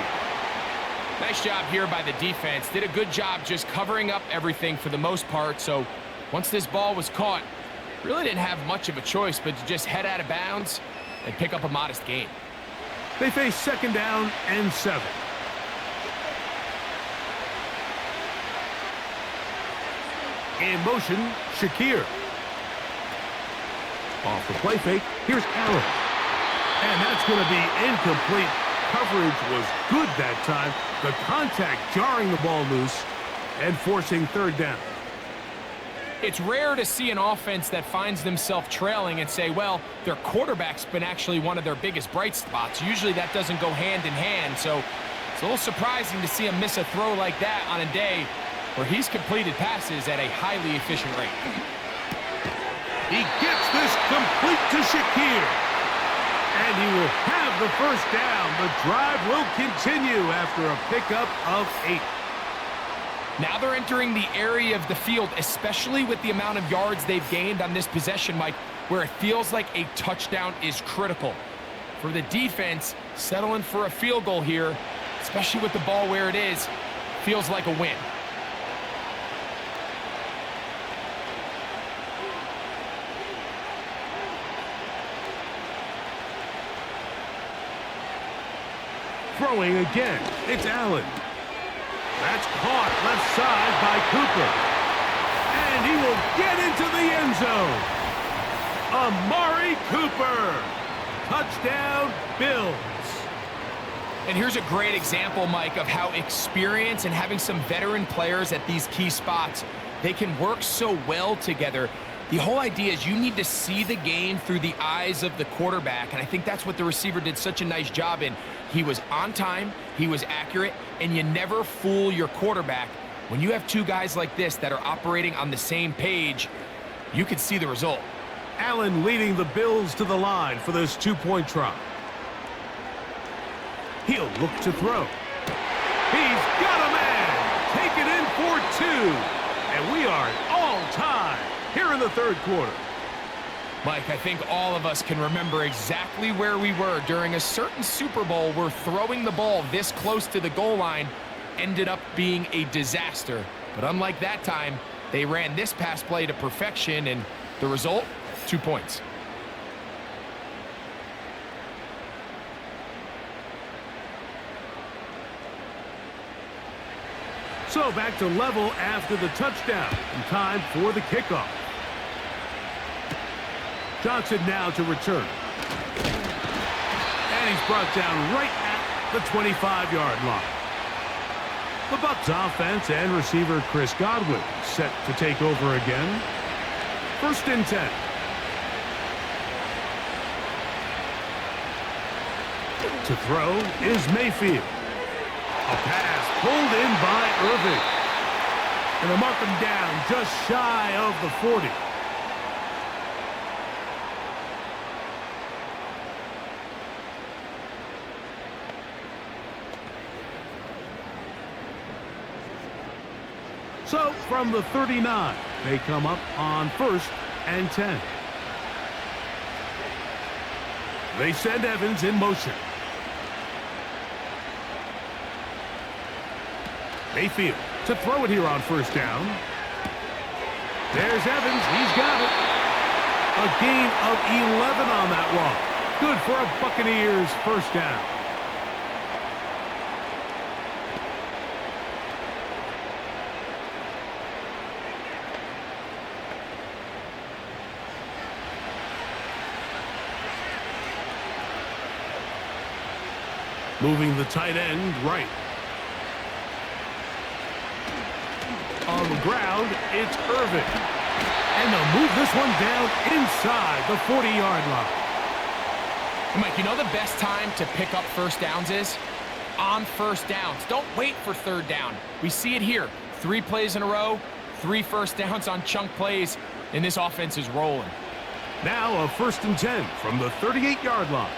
Nice job here by the defense. Did a good job just covering up everything for the most part. So once this ball was caught, really didn't have much of a choice but to just head out of bounds and pick up a modest gain. They face 2nd down and 7. In motion, Shakir. Off the play fake, here's Allen. And that's going to be incomplete. Coverage was good that time. The contact jarring the ball loose and forcing 3rd down. It's rare to see an offense that finds themselves trailing and say, well, their quarterback's been actually one of their biggest bright spots. Usually that doesn't go hand in hand, so it's a little surprising to see him miss a throw like that on a day where he's completed passes at a highly efficient rate. He gets this complete to Shakir. And he will have the 1st down. The drive will continue after a pickup of 8. Now they're entering the area of the field, especially with the amount of yards they've gained on this possession, Mike, where it feels like a touchdown is critical. For the defense, settling for a field goal here, especially with the ball where it is, feels like a win. Throwing again, it's Allen. That's caught left side by Cooper. And he will get into the end zone. Amari Cooper. Touchdown, Bills. And here's a great example, Mike, of how experience and having some veteran players at these key spots, they can work so well together. The whole idea is you need to see the game through the eyes of the quarterback, and I think that's what the receiver did such a nice job in. He was on time, he was accurate, and you never fool your quarterback. When you have two guys like this that are operating on the same page, you can see the result. Allen leading the Bills to the line for this two-point try. He'll look to throw. He's got a man. Take it in for two. And we are at all time here in the third quarter. Mike, I think all of us can remember exactly where we were during a certain Super Bowl where throwing the ball this close to the goal line ended up being a disaster. But unlike that time, they ran this pass play to perfection, and the result, 2 points. So back to level after the touchdown, and time for the kickoff. Johnson now to return. And he's brought down right at the 25-yard line. The Bucs offense and receiver Chris Godwin set to take over again. 1st and 10. To throw is Mayfield. A pass pulled in by Irving. And they'll mark him down just shy of the 40. So from the 39, they come up on 1st and 10. They send Evans in motion. Mayfield to throw it here on 1st down. There's Evans. He's got it. A gain of 11 on that walk. Good for a Buccaneers 1st down. Moving the tight end right. On the ground, it's Irving. And they'll move this one down inside the 40-yard line. Mike, you know the best time to pick up 1st downs is? On 1st downs. Don't wait for 3rd down. We see it here. 3 plays in a row, 3 1st downs on chunk plays, and this offense is rolling. Now a 1st and 10 from the 38-yard line.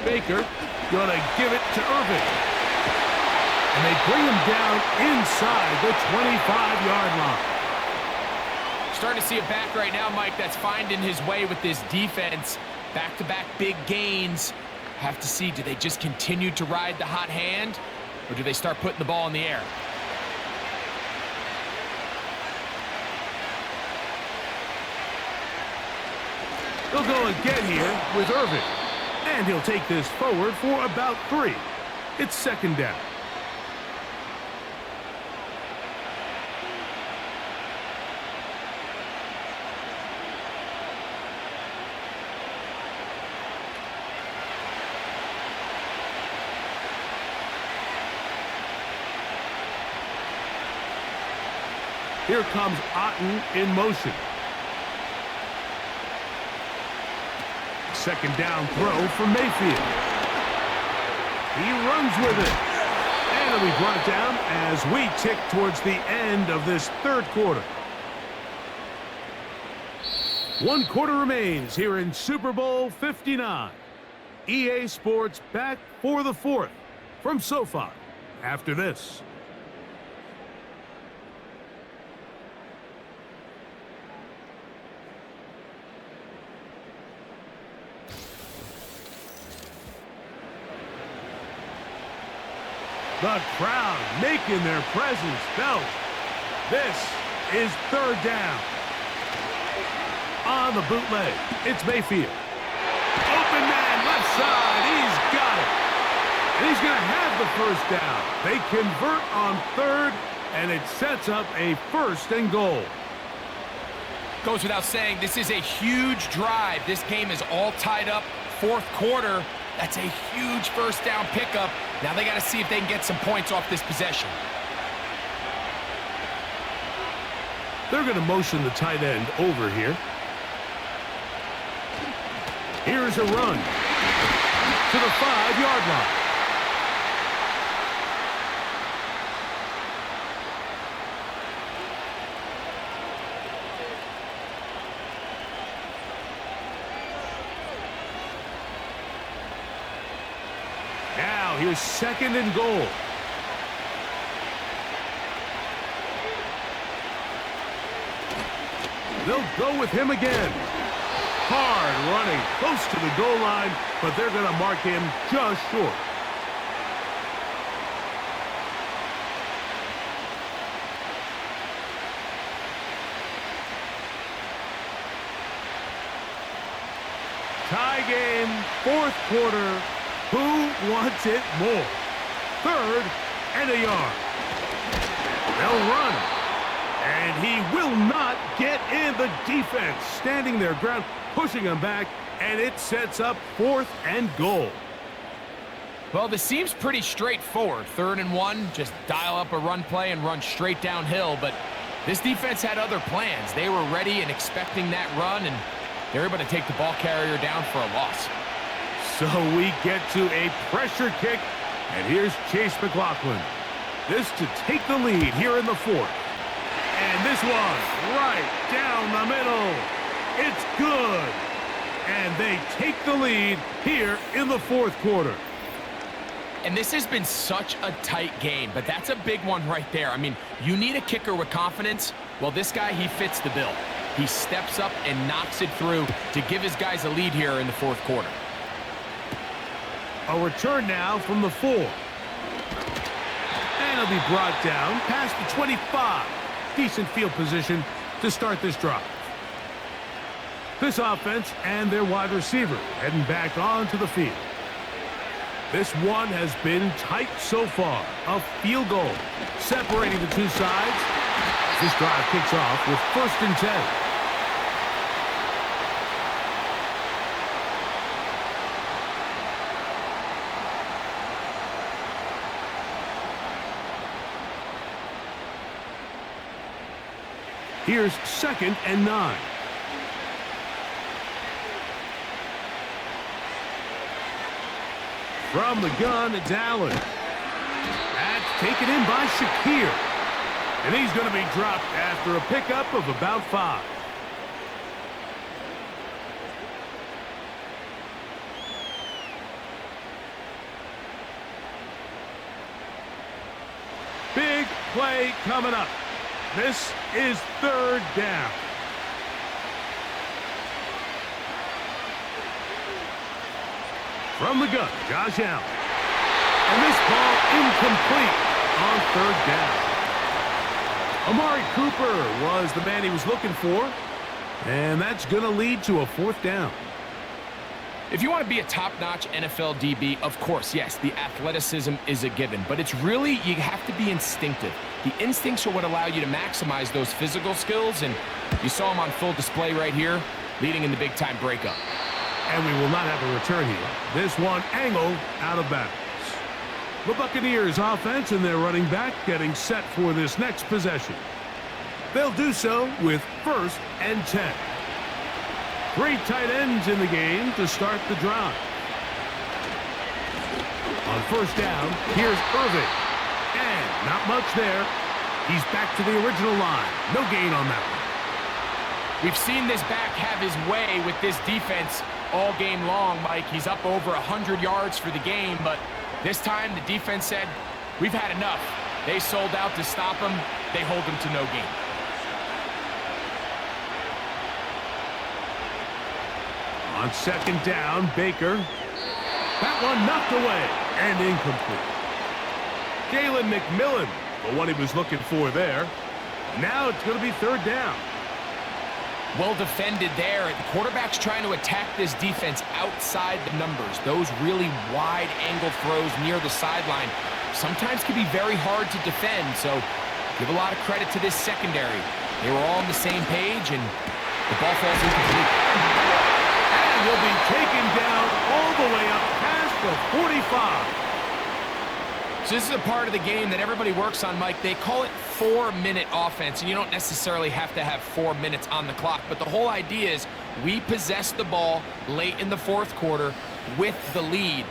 Baker gonna give it to Irving. And they bring him down inside the 25-yard line. Starting to see a back right now, Mike, that's finding his way with this defense. Back-to-back big gains. Have to see, do they just continue to ride the hot hand, or do they start putting the ball in the air? They'll go again here with Irving. And he'll take this forward for about 3. It's 2nd down. Here comes Otten in motion. 2nd down throw for Mayfield. He runs with it. And it'll be brought down as we tick towards the end of this 3rd quarter. 1 quarter remains here in Super Bowl 59. EA Sports back for the 4th from SoFi after this. The crowd making their presence felt. This is 3rd down. On the bootleg, it's Mayfield. Open man, left side, he's got it. And he's going to have the 1st down. They convert on 3rd and it sets up a 1st and goal. Goes without saying, this is a huge drive. This game is all tied up. 4th quarter, that's a huge 1st down pickup. Now they got to see if they can get some points off this possession. They're going to motion the tight end over here. Here's a run to the 5-yard line. Now here's 2nd and goal. They'll go with him again. Hard running, close to the goal line, but they're going to mark him just short. Tie game, 4th quarter. Who wants it more? 3rd and a yard. They'll run. And he will not get in. The defense standing their ground, pushing him back, and it sets up 4th and goal. Well, this seems pretty straightforward. 3rd and 1, just dial up a run play and run straight downhill, but this defense had other plans. They were ready and expecting that run, and they're able to take the ball carrier down for a loss. So we get to a pressure kick, and here's Chase McLaughlin. This to take the lead here in the 4th. And this one right down the middle. It's good. And they take the lead here in the 4th quarter. And this has been such a tight game, but that's a big one right there. I mean, you need a kicker with confidence. Well, this guy, he fits the bill. He steps up and knocks it through to give his guys a lead here in the 4th quarter. A return now from the 4. And he'll be brought down past the 25. Decent field position to start this drive. This offense and their wide receiver heading back onto the field. This one has been tight so far. A field goal separating the two sides. This drive kicks off with 1st and 10. Here's 2nd and 9. From the gun, it's Allen. That's taken in by Shakir. And he's going to be dropped after a pickup of about 5. Big play coming up. This is 3rd down. From the gun, Josh Allen. And this ball incomplete on 3rd down. Amari Cooper was the man he was looking for. And that's going to lead to a 4th down. If you want to be a top-notch NFL DB, of course, yes, the athleticism is a given. But it's really, you have to be instinctive. The instincts are what allow you to maximize those physical skills, and you saw them on full display right here, leading in the big-time breakup. And we will not have a return here. This one angled out of bounds. The Buccaneers offense and their running back getting set for this next possession. They'll do so with 1st and 10. 3 tight ends in the game to start the drive. On 1st down, here's Irving. And not much there. He's back to the original line. No gain on that one. We've seen this back have his way with this defense all game long, Mike. He's up over 100 yards for the game, but this time the defense said, we've had enough. They sold out to stop him. They hold him to no gain. On 2nd down, Baker. That one knocked away and incomplete. Jalen McMillan, the one he was looking for there. Now it's going to be 3rd down. Well defended there. The quarterback's trying to attack this defense outside the numbers. Those really wide angle throws near the sideline sometimes can be very hard to defend. So Give a lot of credit to this secondary. They were all on the same page, and the ball falls incomplete. And will be taken down all the way up past the 45. So this is a part of the game that everybody works on, Mike. They call it 4-minute offense, and you don't necessarily have to have 4 minutes on the clock. But the whole idea is we possess the ball late in the fourth quarter with the lead.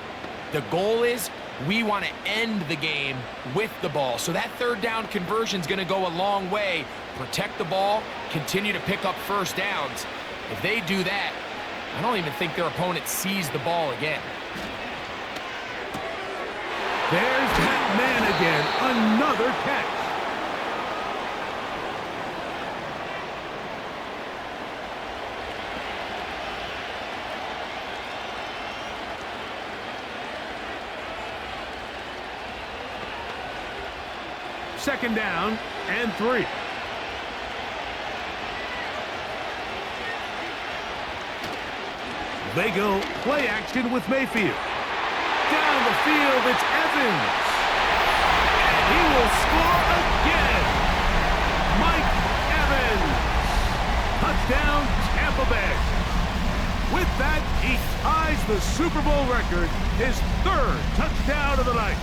The goal is we want to end the game with the ball. So that third down conversion is going to go a long way. Protect the ball, continue to pick up first downs. If they do that, I don't even think their opponent sees the ball again. There's that man again, another catch. Second down and 3. They go play action with Mayfield. Down the field, it's Evans. And he will score again. Mike Evans. Touchdown, Tampa Bay. With that, he ties the Super Bowl record, his 3rd touchdown of the night.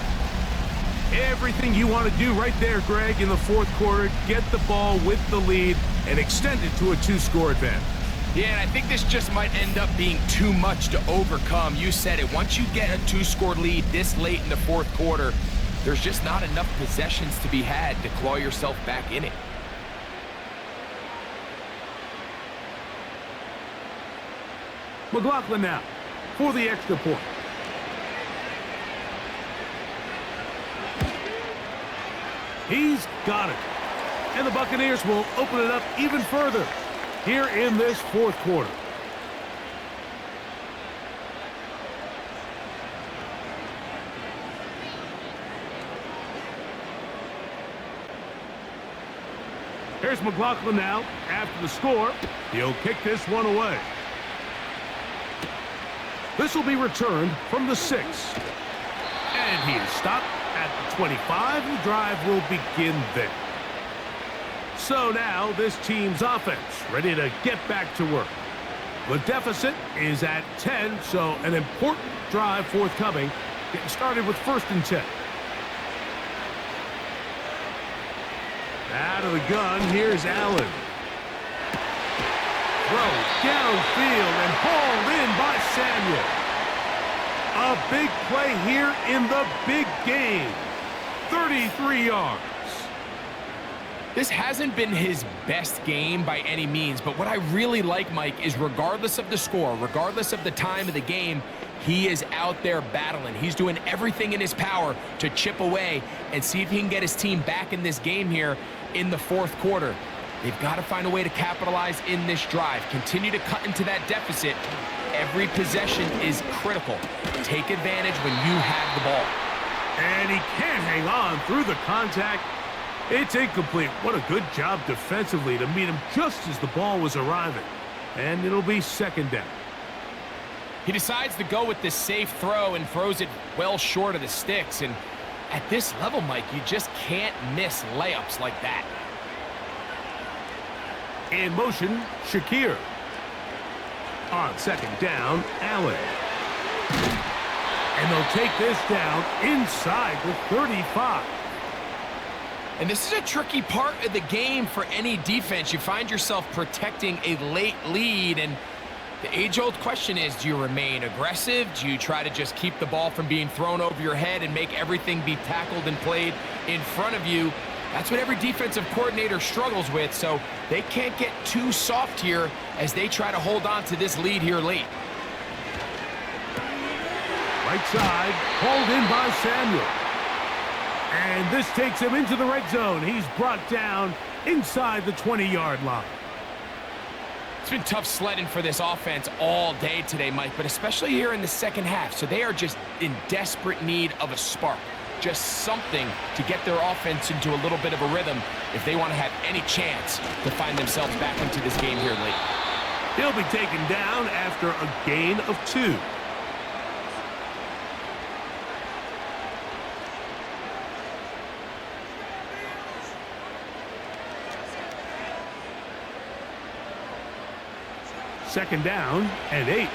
Everything you want to do right there, Greg, in the fourth quarter, get the ball with the lead and extend it to a 2-score advantage. Yeah, and I think this just might end up being too much to overcome. You said it. Once you get a 2-score lead this late in the fourth quarter, there's just not enough possessions to be had to claw yourself back in it. McLaughlin now for the extra point. He's got it. And the Buccaneers will open it up even further here in this fourth quarter. Here's McLaughlin now after the score. He'll kick this one away. This will be returned from the 6. And he is stopped at the 25. The drive will begin there. So now this team's offense ready to get back to work. The deficit is at 10, so an important drive forthcoming. Getting started with 1st and 10. Out of the gun, here's Allen. Throw downfield and hauled in by Samuel. A big play here in the big game. 33 yards. This hasn't been his best game by any means, but what I really like, Mike, is regardless of the score, regardless of the time of the game, he is out there battling. He's doing everything in his power to chip away and see if he can get his team back in this game here in the fourth quarter. They've got to find a way to capitalize in this drive. Continue to cut into that deficit. Every possession is critical. Take advantage when you have the ball. And he can't hang on through the contact. It's incomplete. What a good job defensively to meet him just as the ball was arriving. And it'll be 2nd down. He decides to go with this safe throw and throws it well short of the sticks. And at this level, Mike, you just can't miss layups like that. In motion, Shakir. On 2nd down, Allen. And they'll take this down inside the 35. And this is a tricky part of the game for any defense. You find yourself protecting a late lead, and the age-old question is, do you remain aggressive? Do you try to just keep the ball from being thrown over your head and make everything be tackled and played in front of you? That's what every defensive coordinator struggles with, so they can't get too soft here as they try to hold on to this lead here late. Right side, hauled in by Samuel. And this takes him into the red zone. He's brought down inside the 20-yard line. It's been tough sledding for this offense all day today, Mike, but especially here in the second half. So they are just in desperate need of a spark. Just something to get their offense into a little bit of a rhythm if they want to have any chance to find themselves back into this game here late. He'll be taken down after a gain of 2. 2nd down and 8.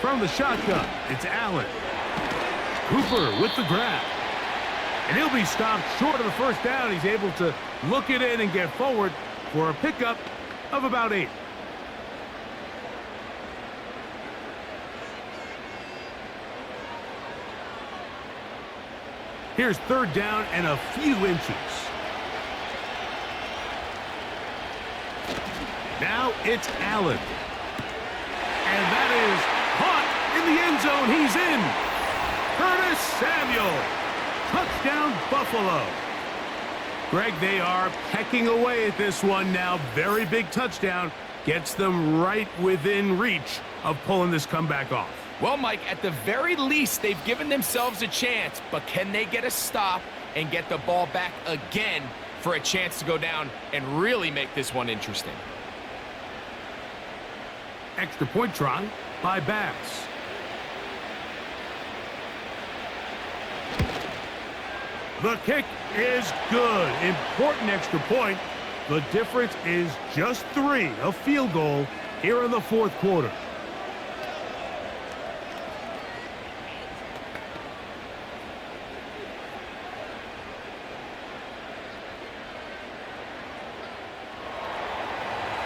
From the shotgun, it's Allen. Cooper with the grab. And he'll be stopped short of the 1st down. He's able to look it in and get forward for a pickup of about 8. Here's 3rd down and a few inches. Now it's Allen. And that is caught in the end zone. He's in. Curtis Samuel. Touchdown, Buffalo. Greg, they are pecking away at this one now. Very big touchdown. Gets them right within reach of pulling this comeback off. Well, Mike, at the very least, they've given themselves a chance, but can they get a stop and get the ball back again for a chance to go down and really make this one interesting? Extra point try by Bass. The kick is good. Important extra point. The difference is just 3, a field goal here in the 4th quarter.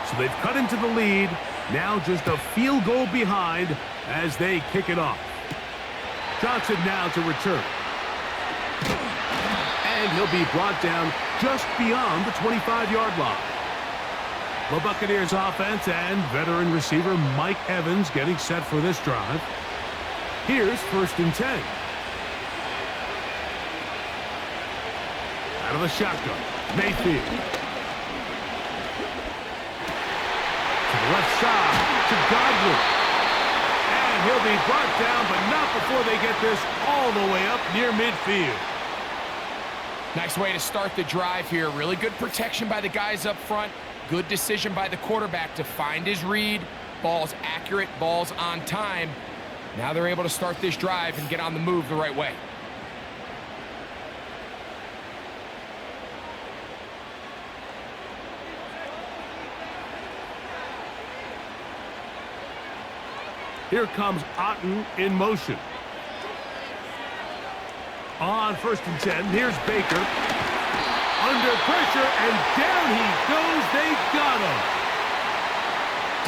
So they've cut into the lead. Now just a field goal behind as they kick it off. Johnson now to return. And he'll be brought down just beyond the 25-yard line. The Buccaneers offense and veteran receiver Mike Evans getting set for this drive. Here's 1st and 10. Out of the shotgun, Mayfield. Left side to Godwin. And he'll be brought down, but not before they get this all the way up near midfield. Nice way to start the drive here. Really good protection by the guys up front. Good decision by the quarterback to find his read. Ball's accurate, ball's on time. Now they're able to start this drive and get on the move the right way. Here comes Otten in motion. On 1st and 10, here's Baker. Under pressure, and down he goes. They got him.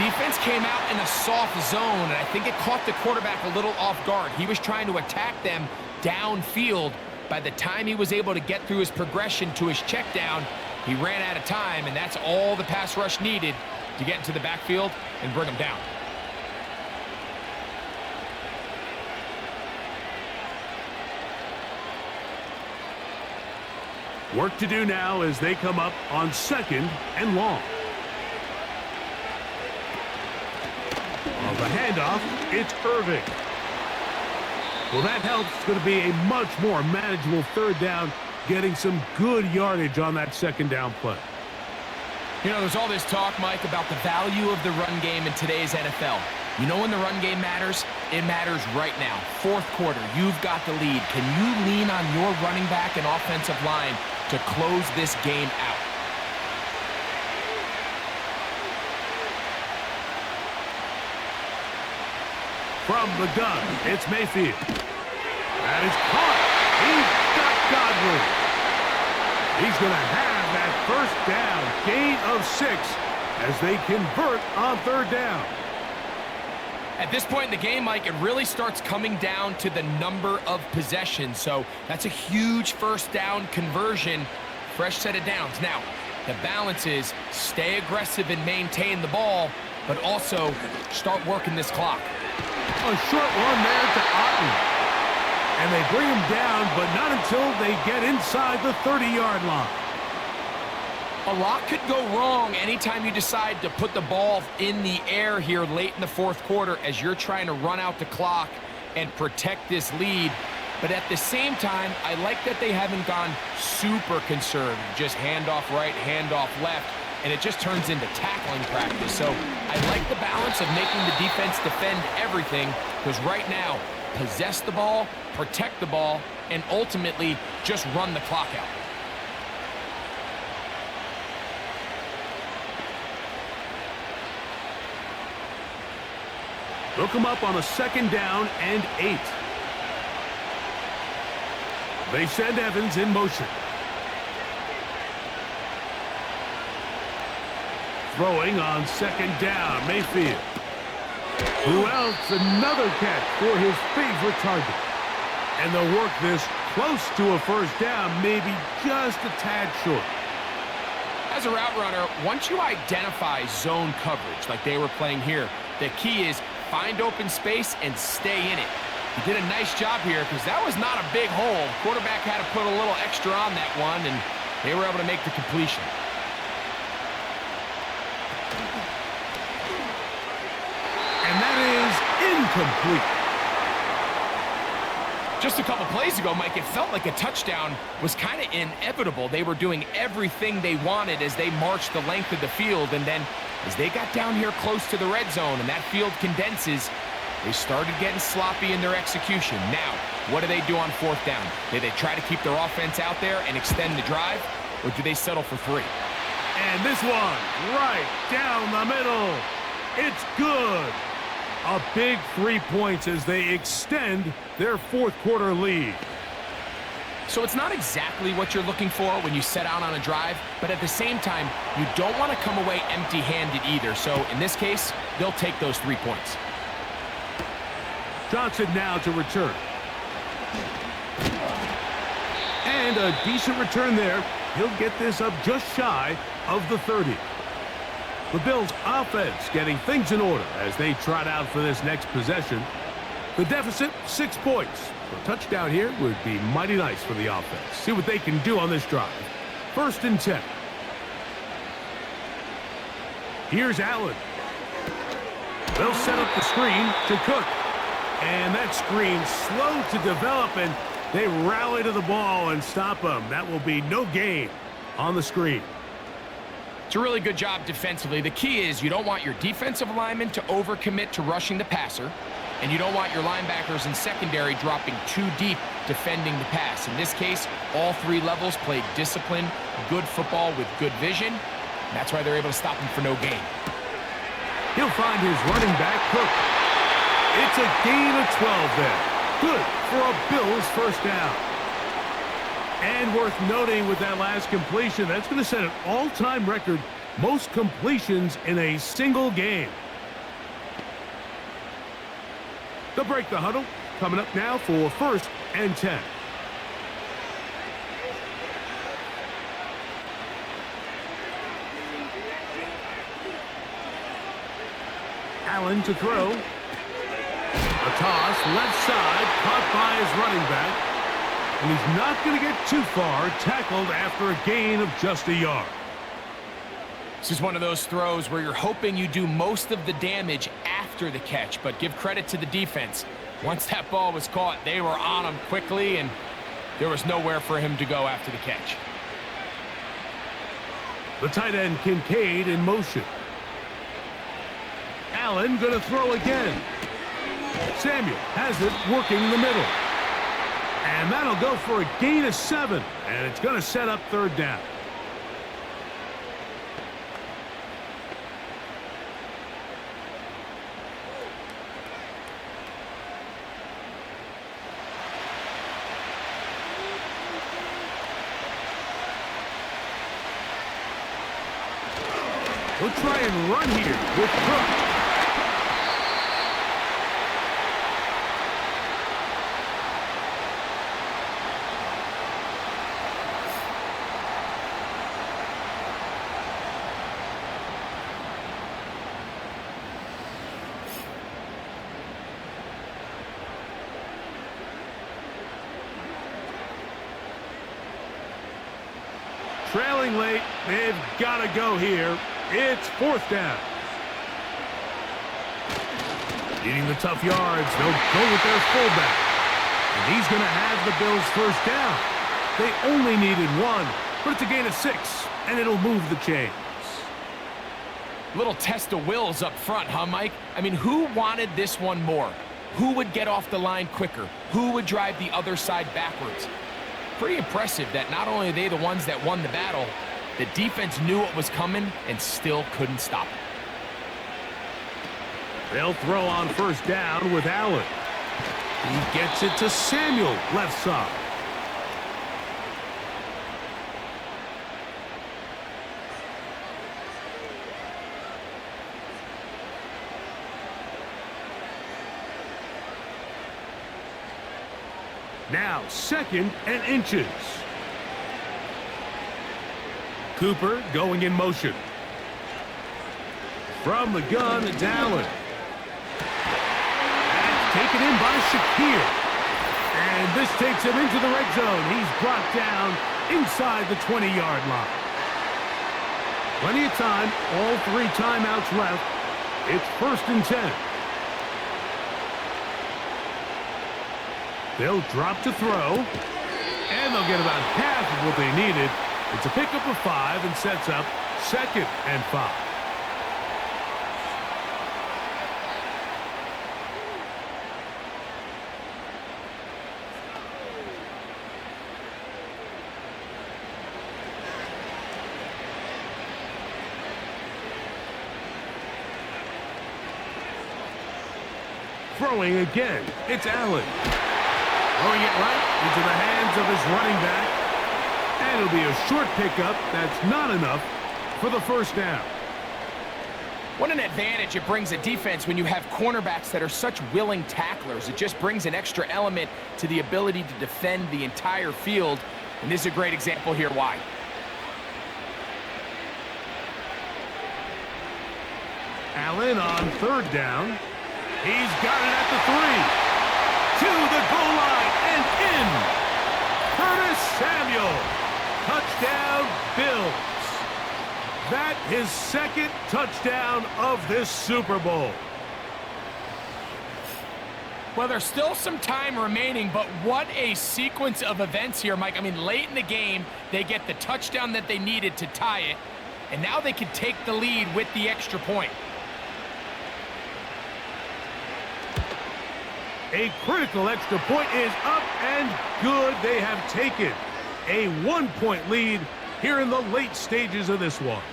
Defense came out in a soft zone, and I think it caught the quarterback a little off guard. He was trying to attack them downfield. By the time he was able to get through his progression to his check down, he ran out of time, and that's all the pass rush needed to get into the backfield and bring him down. Work to do now as they come up on 2nd and long. On the handoff, it's Irving. Well, that helps. It's going to be a much more manageable 3rd down, getting some good yardage on that 2nd down play. You know, there's all this talk, Mike, about the value of the run game in today's NFL. You know when the run game matters? It matters right now. 4th quarter, you've got the lead. Can you lean on your running back and offensive line to close this game out? From the gun, it's Mayfield. That is caught. He's got Godwin. He's going to have that 1st down, gain of 6 as they convert on 3rd down. At this point in the game, Mike, it really starts coming down to the number of possessions. So that's a huge 1st down conversion, fresh set of downs. Now, the balance is stay aggressive and maintain the ball, but also start working this clock. A short one there to Otten. And they bring him down, but not until they get inside the 30-yard line. A lot could go wrong anytime you decide to put the ball in the air here late in the 4th quarter as you're trying to run out the clock and protect this lead. But at the same time, I like that they haven't gone super conservative. Just handoff right, handoff left, and it just turns into tackling practice. So I like the balance of making the defense defend everything, because right now, possess the ball, protect the ball, and ultimately just run the clock out. Look them up on a 2nd down and 8. They send Evans in motion. Throwing on 2nd down, Mayfield. Who else? Another catch for his favorite target. And they'll work this close to a 1st down, maybe just a tad short. As a route runner, once you identify zone coverage like they were playing here, the key is find open space and stay in it. He did a nice job here because that was not a big hole. Quarterback had to put a little extra on that one, and they were able to make the completion. And that is incomplete. Just a couple plays ago, Mike, it felt like a touchdown was kind of inevitable. They were doing everything they wanted as they marched the length of the field, and then as they got down here close to the red zone and that field condenses, they started getting sloppy in their execution. Now, what do they do on 4th down? Do they try to keep their offense out there and extend the drive, or do they settle for 3? And this one, right down the middle. It's good. A big 3 points as they extend their 4th quarter lead. So it's not exactly what you're looking for when you set out on a drive, but at the same time, you don't want to come away empty-handed either. So in this case, they'll take those 3 points. Johnson now to return. And a decent return there. He'll get this up just shy of the 30. The Bills' offense getting things in order as they trot out for this next possession. The deficit, 6 points. A touchdown here would be mighty nice for the offense. See what they can do on this drive. 1st and 10. Here's Allen. They'll set up the screen to Cook. And that screen slow to develop, and they rally to the ball and stop them. That will be no gain on the screen. It's a really good job defensively. The key is you don't want your defensive linemen to overcommit to rushing the passer, and you don't want your linebackers and secondary dropping too deep defending the pass. In this case, all 3 levels played disciplined, good football with good vision. That's why they're able to stop him for no gain. He'll find his running back, Cook. It's a gain of 12 there. Good for a Bills 1st down. And worth noting with that last completion, that's going to set an all-time record, most completions in a single game. They'll break the huddle. Coming up now for 1st and 10. Allen to throw. A toss, left side, caught by his running back. And he's not going to get too far, tackled after a gain of just a yard. This is one of those throws where you're hoping you do most of the damage after the catch, but give credit to the defense. Once that ball was caught, they were on him quickly, and there was nowhere for him to go after the catch. The tight end, Kincaid, in motion. Allen going to throw again. Samuel has it working the middle. And that'll go for a gain of 7, and it's going to set up 3rd down. We'll try and run here with Cook. Trailing late, they've got to go here. It's 4th down. Needing the tough yards, they'll go with their fullback. And he's going to have the Bills' 1st down. They only needed 1, but it's a gain of 6, and it'll move the chains. Little test of wills up front, huh, Mike? I mean, who wanted this one more? Who would get off the line quicker? Who would drive the other side backwards? Pretty impressive that not only are they the ones that won the battle, the defense knew what was coming and still couldn't stop it. They'll throw on first down with Allen. He gets it to Samuel, left side. Now, 2nd and inches. Cooper going in motion. From the gun, it's Allen. That's taken in by Shakir. And this takes him into the red zone. He's brought down inside the 20-yard line. Plenty of time, all 3 timeouts left. It's 1st and 10. They'll drop to throw, and they'll get about half of what they needed. It's a pickup of 5 and sets up 2nd and 5. Throwing again, it's Allen. Throwing it right into the hands of his running back. And it'll be a short pickup that's not enough for the 1st down. What an advantage it brings a defense when you have cornerbacks that are such willing tacklers. It just brings an extra element to the ability to defend the entire field. And this is a great example here why. Allen on 3rd down. He's got it at the 3. To the goal line and in. Curtis Samuel. Touchdown, Bills. That his 2nd touchdown of this Super Bowl. Well, there's still some time remaining, but what a sequence of events here, Mike. I mean, late in the game, they get the touchdown that they needed to tie it, and now they can take the lead with the extra point. A critical extra point is up and good. They have taken a 1-point lead here in the late stages of this one.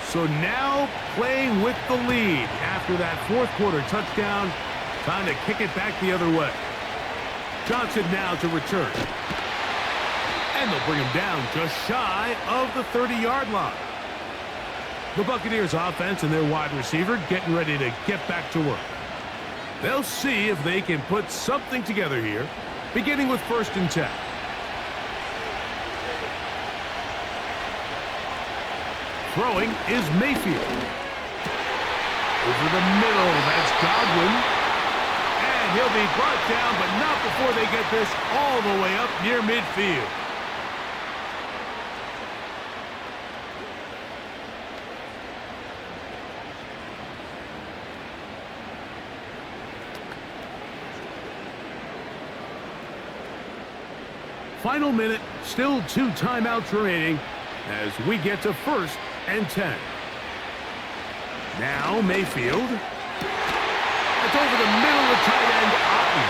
So now playing with the lead after that 4th quarter touchdown. Time to kick it back the other way. Johnson now to return. And they'll bring him down just shy of the 30-yard line. The Buccaneers offense and their wide receiver getting ready to get back to work. They'll see if they can put something together here, beginning with 1st and 10. Throwing is Mayfield. Over the middle, that's Godwin. And he'll be brought down, but not before they get this all the way up near midfield. Final minute, still 2 timeouts remaining as we get to 1st and 10. Now Mayfield. It's over the middle of tight end Otten.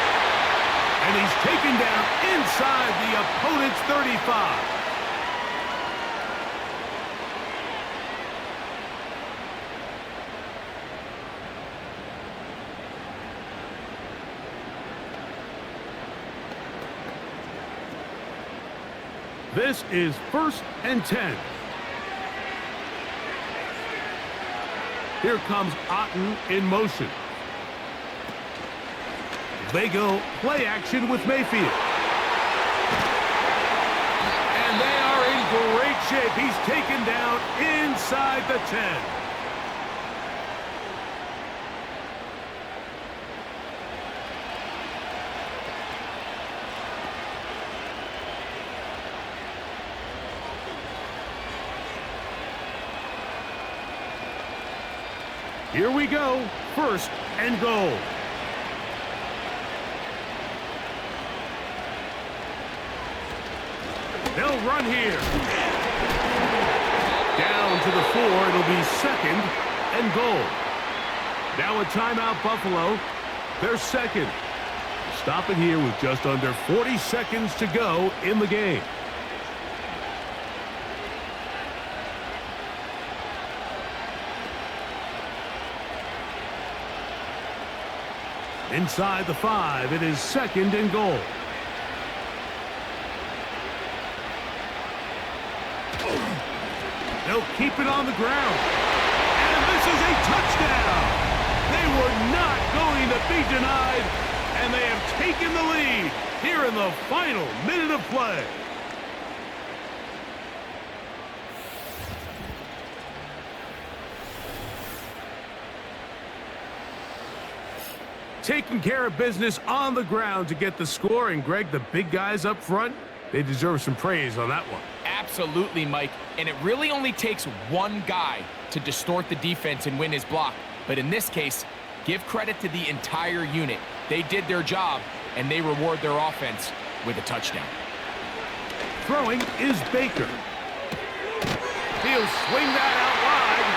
And he's taken down inside the opponent's 35. This is 1st and 10. Here comes Otten in motion. They go play action with Mayfield. And they are in great shape. He's taken down inside the 10. Here we go, 1st and goal. They'll run here. Down to the 4. It'll be 2nd and goal. Now a timeout, Buffalo. They're second. Stop it here with just under 40 seconds to go in the game. Inside the 5, it is 2nd and goal. They'll keep it on the ground. And this is a touchdown. They were not going to be denied, and they have taken the lead here in the final minute of play. Taking care of business on the ground to get the score. And, Greg, the big guys up front, they deserve some praise on that one. Absolutely, Mike. And it really only takes one guy to distort the defense and win his block. But in this case, give credit to the entire unit. They did their job, and they reward their offense with a touchdown. Throwing is Baker. He'll swing that out wide,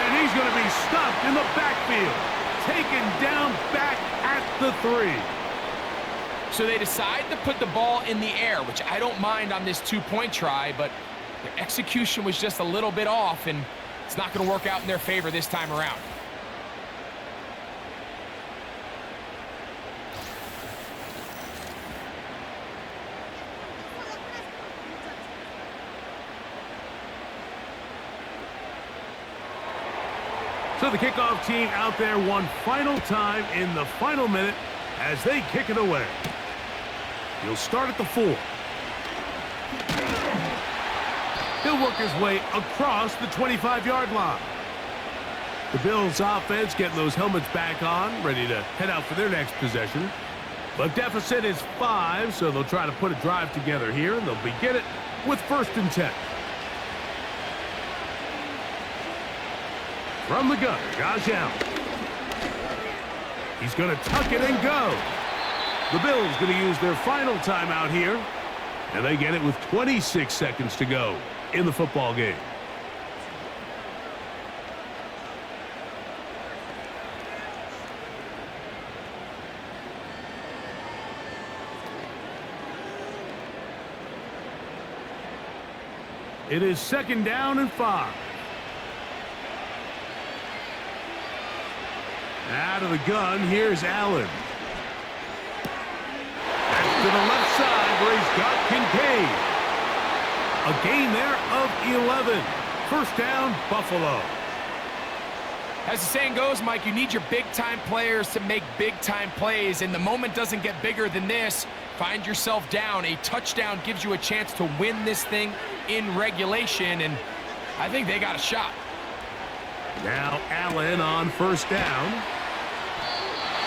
and he's going to be stopped in the backfield. Taken down back at the 3. So they decide to put the ball in the air, which I don't mind on this 2-point try, but their execution was just a little bit off, and it's not going to work out in their favor this time around. So the kickoff team out there one final time in the final minute as they kick it away. He'll start at the 4. He'll work his way across the 25-yard line. The Bills offense getting those helmets back on, ready to head out for their next possession. The deficit is 5, so they'll try to put a drive together here, and they'll begin it with 1st and 10. From the gun, Josh Allen. He's going to tuck it and go. The Bills going to use their final timeout here, and they get it with 26 seconds to go in the football game. It is 2nd down and 5. Out of the gun, here's Allen. Back to the left side where he's got Kincaid. A gain there of 11. 1st down, Buffalo. As the saying goes, Mike, you need your big-time players to make big-time plays, and the moment doesn't get bigger than this. Find yourself down. A touchdown gives you a chance to win this thing in regulation, and I think they got a shot. Now Allen on 1st down.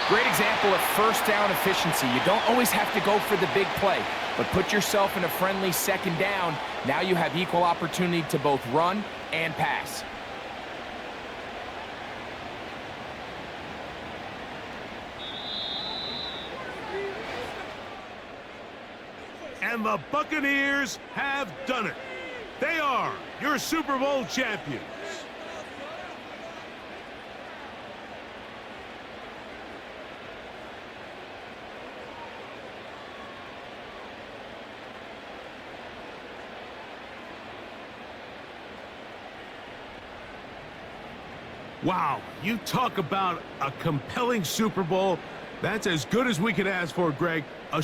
Great example of 1st down efficiency. You don't always have to go for the big play, but put yourself in a friendly 2nd down. Now you have equal opportunity to both run and pass. And the Buccaneers have done it. They are your Super Bowl champions. Wow, you talk about a compelling Super Bowl. That's as good as we could ask for, Greg. A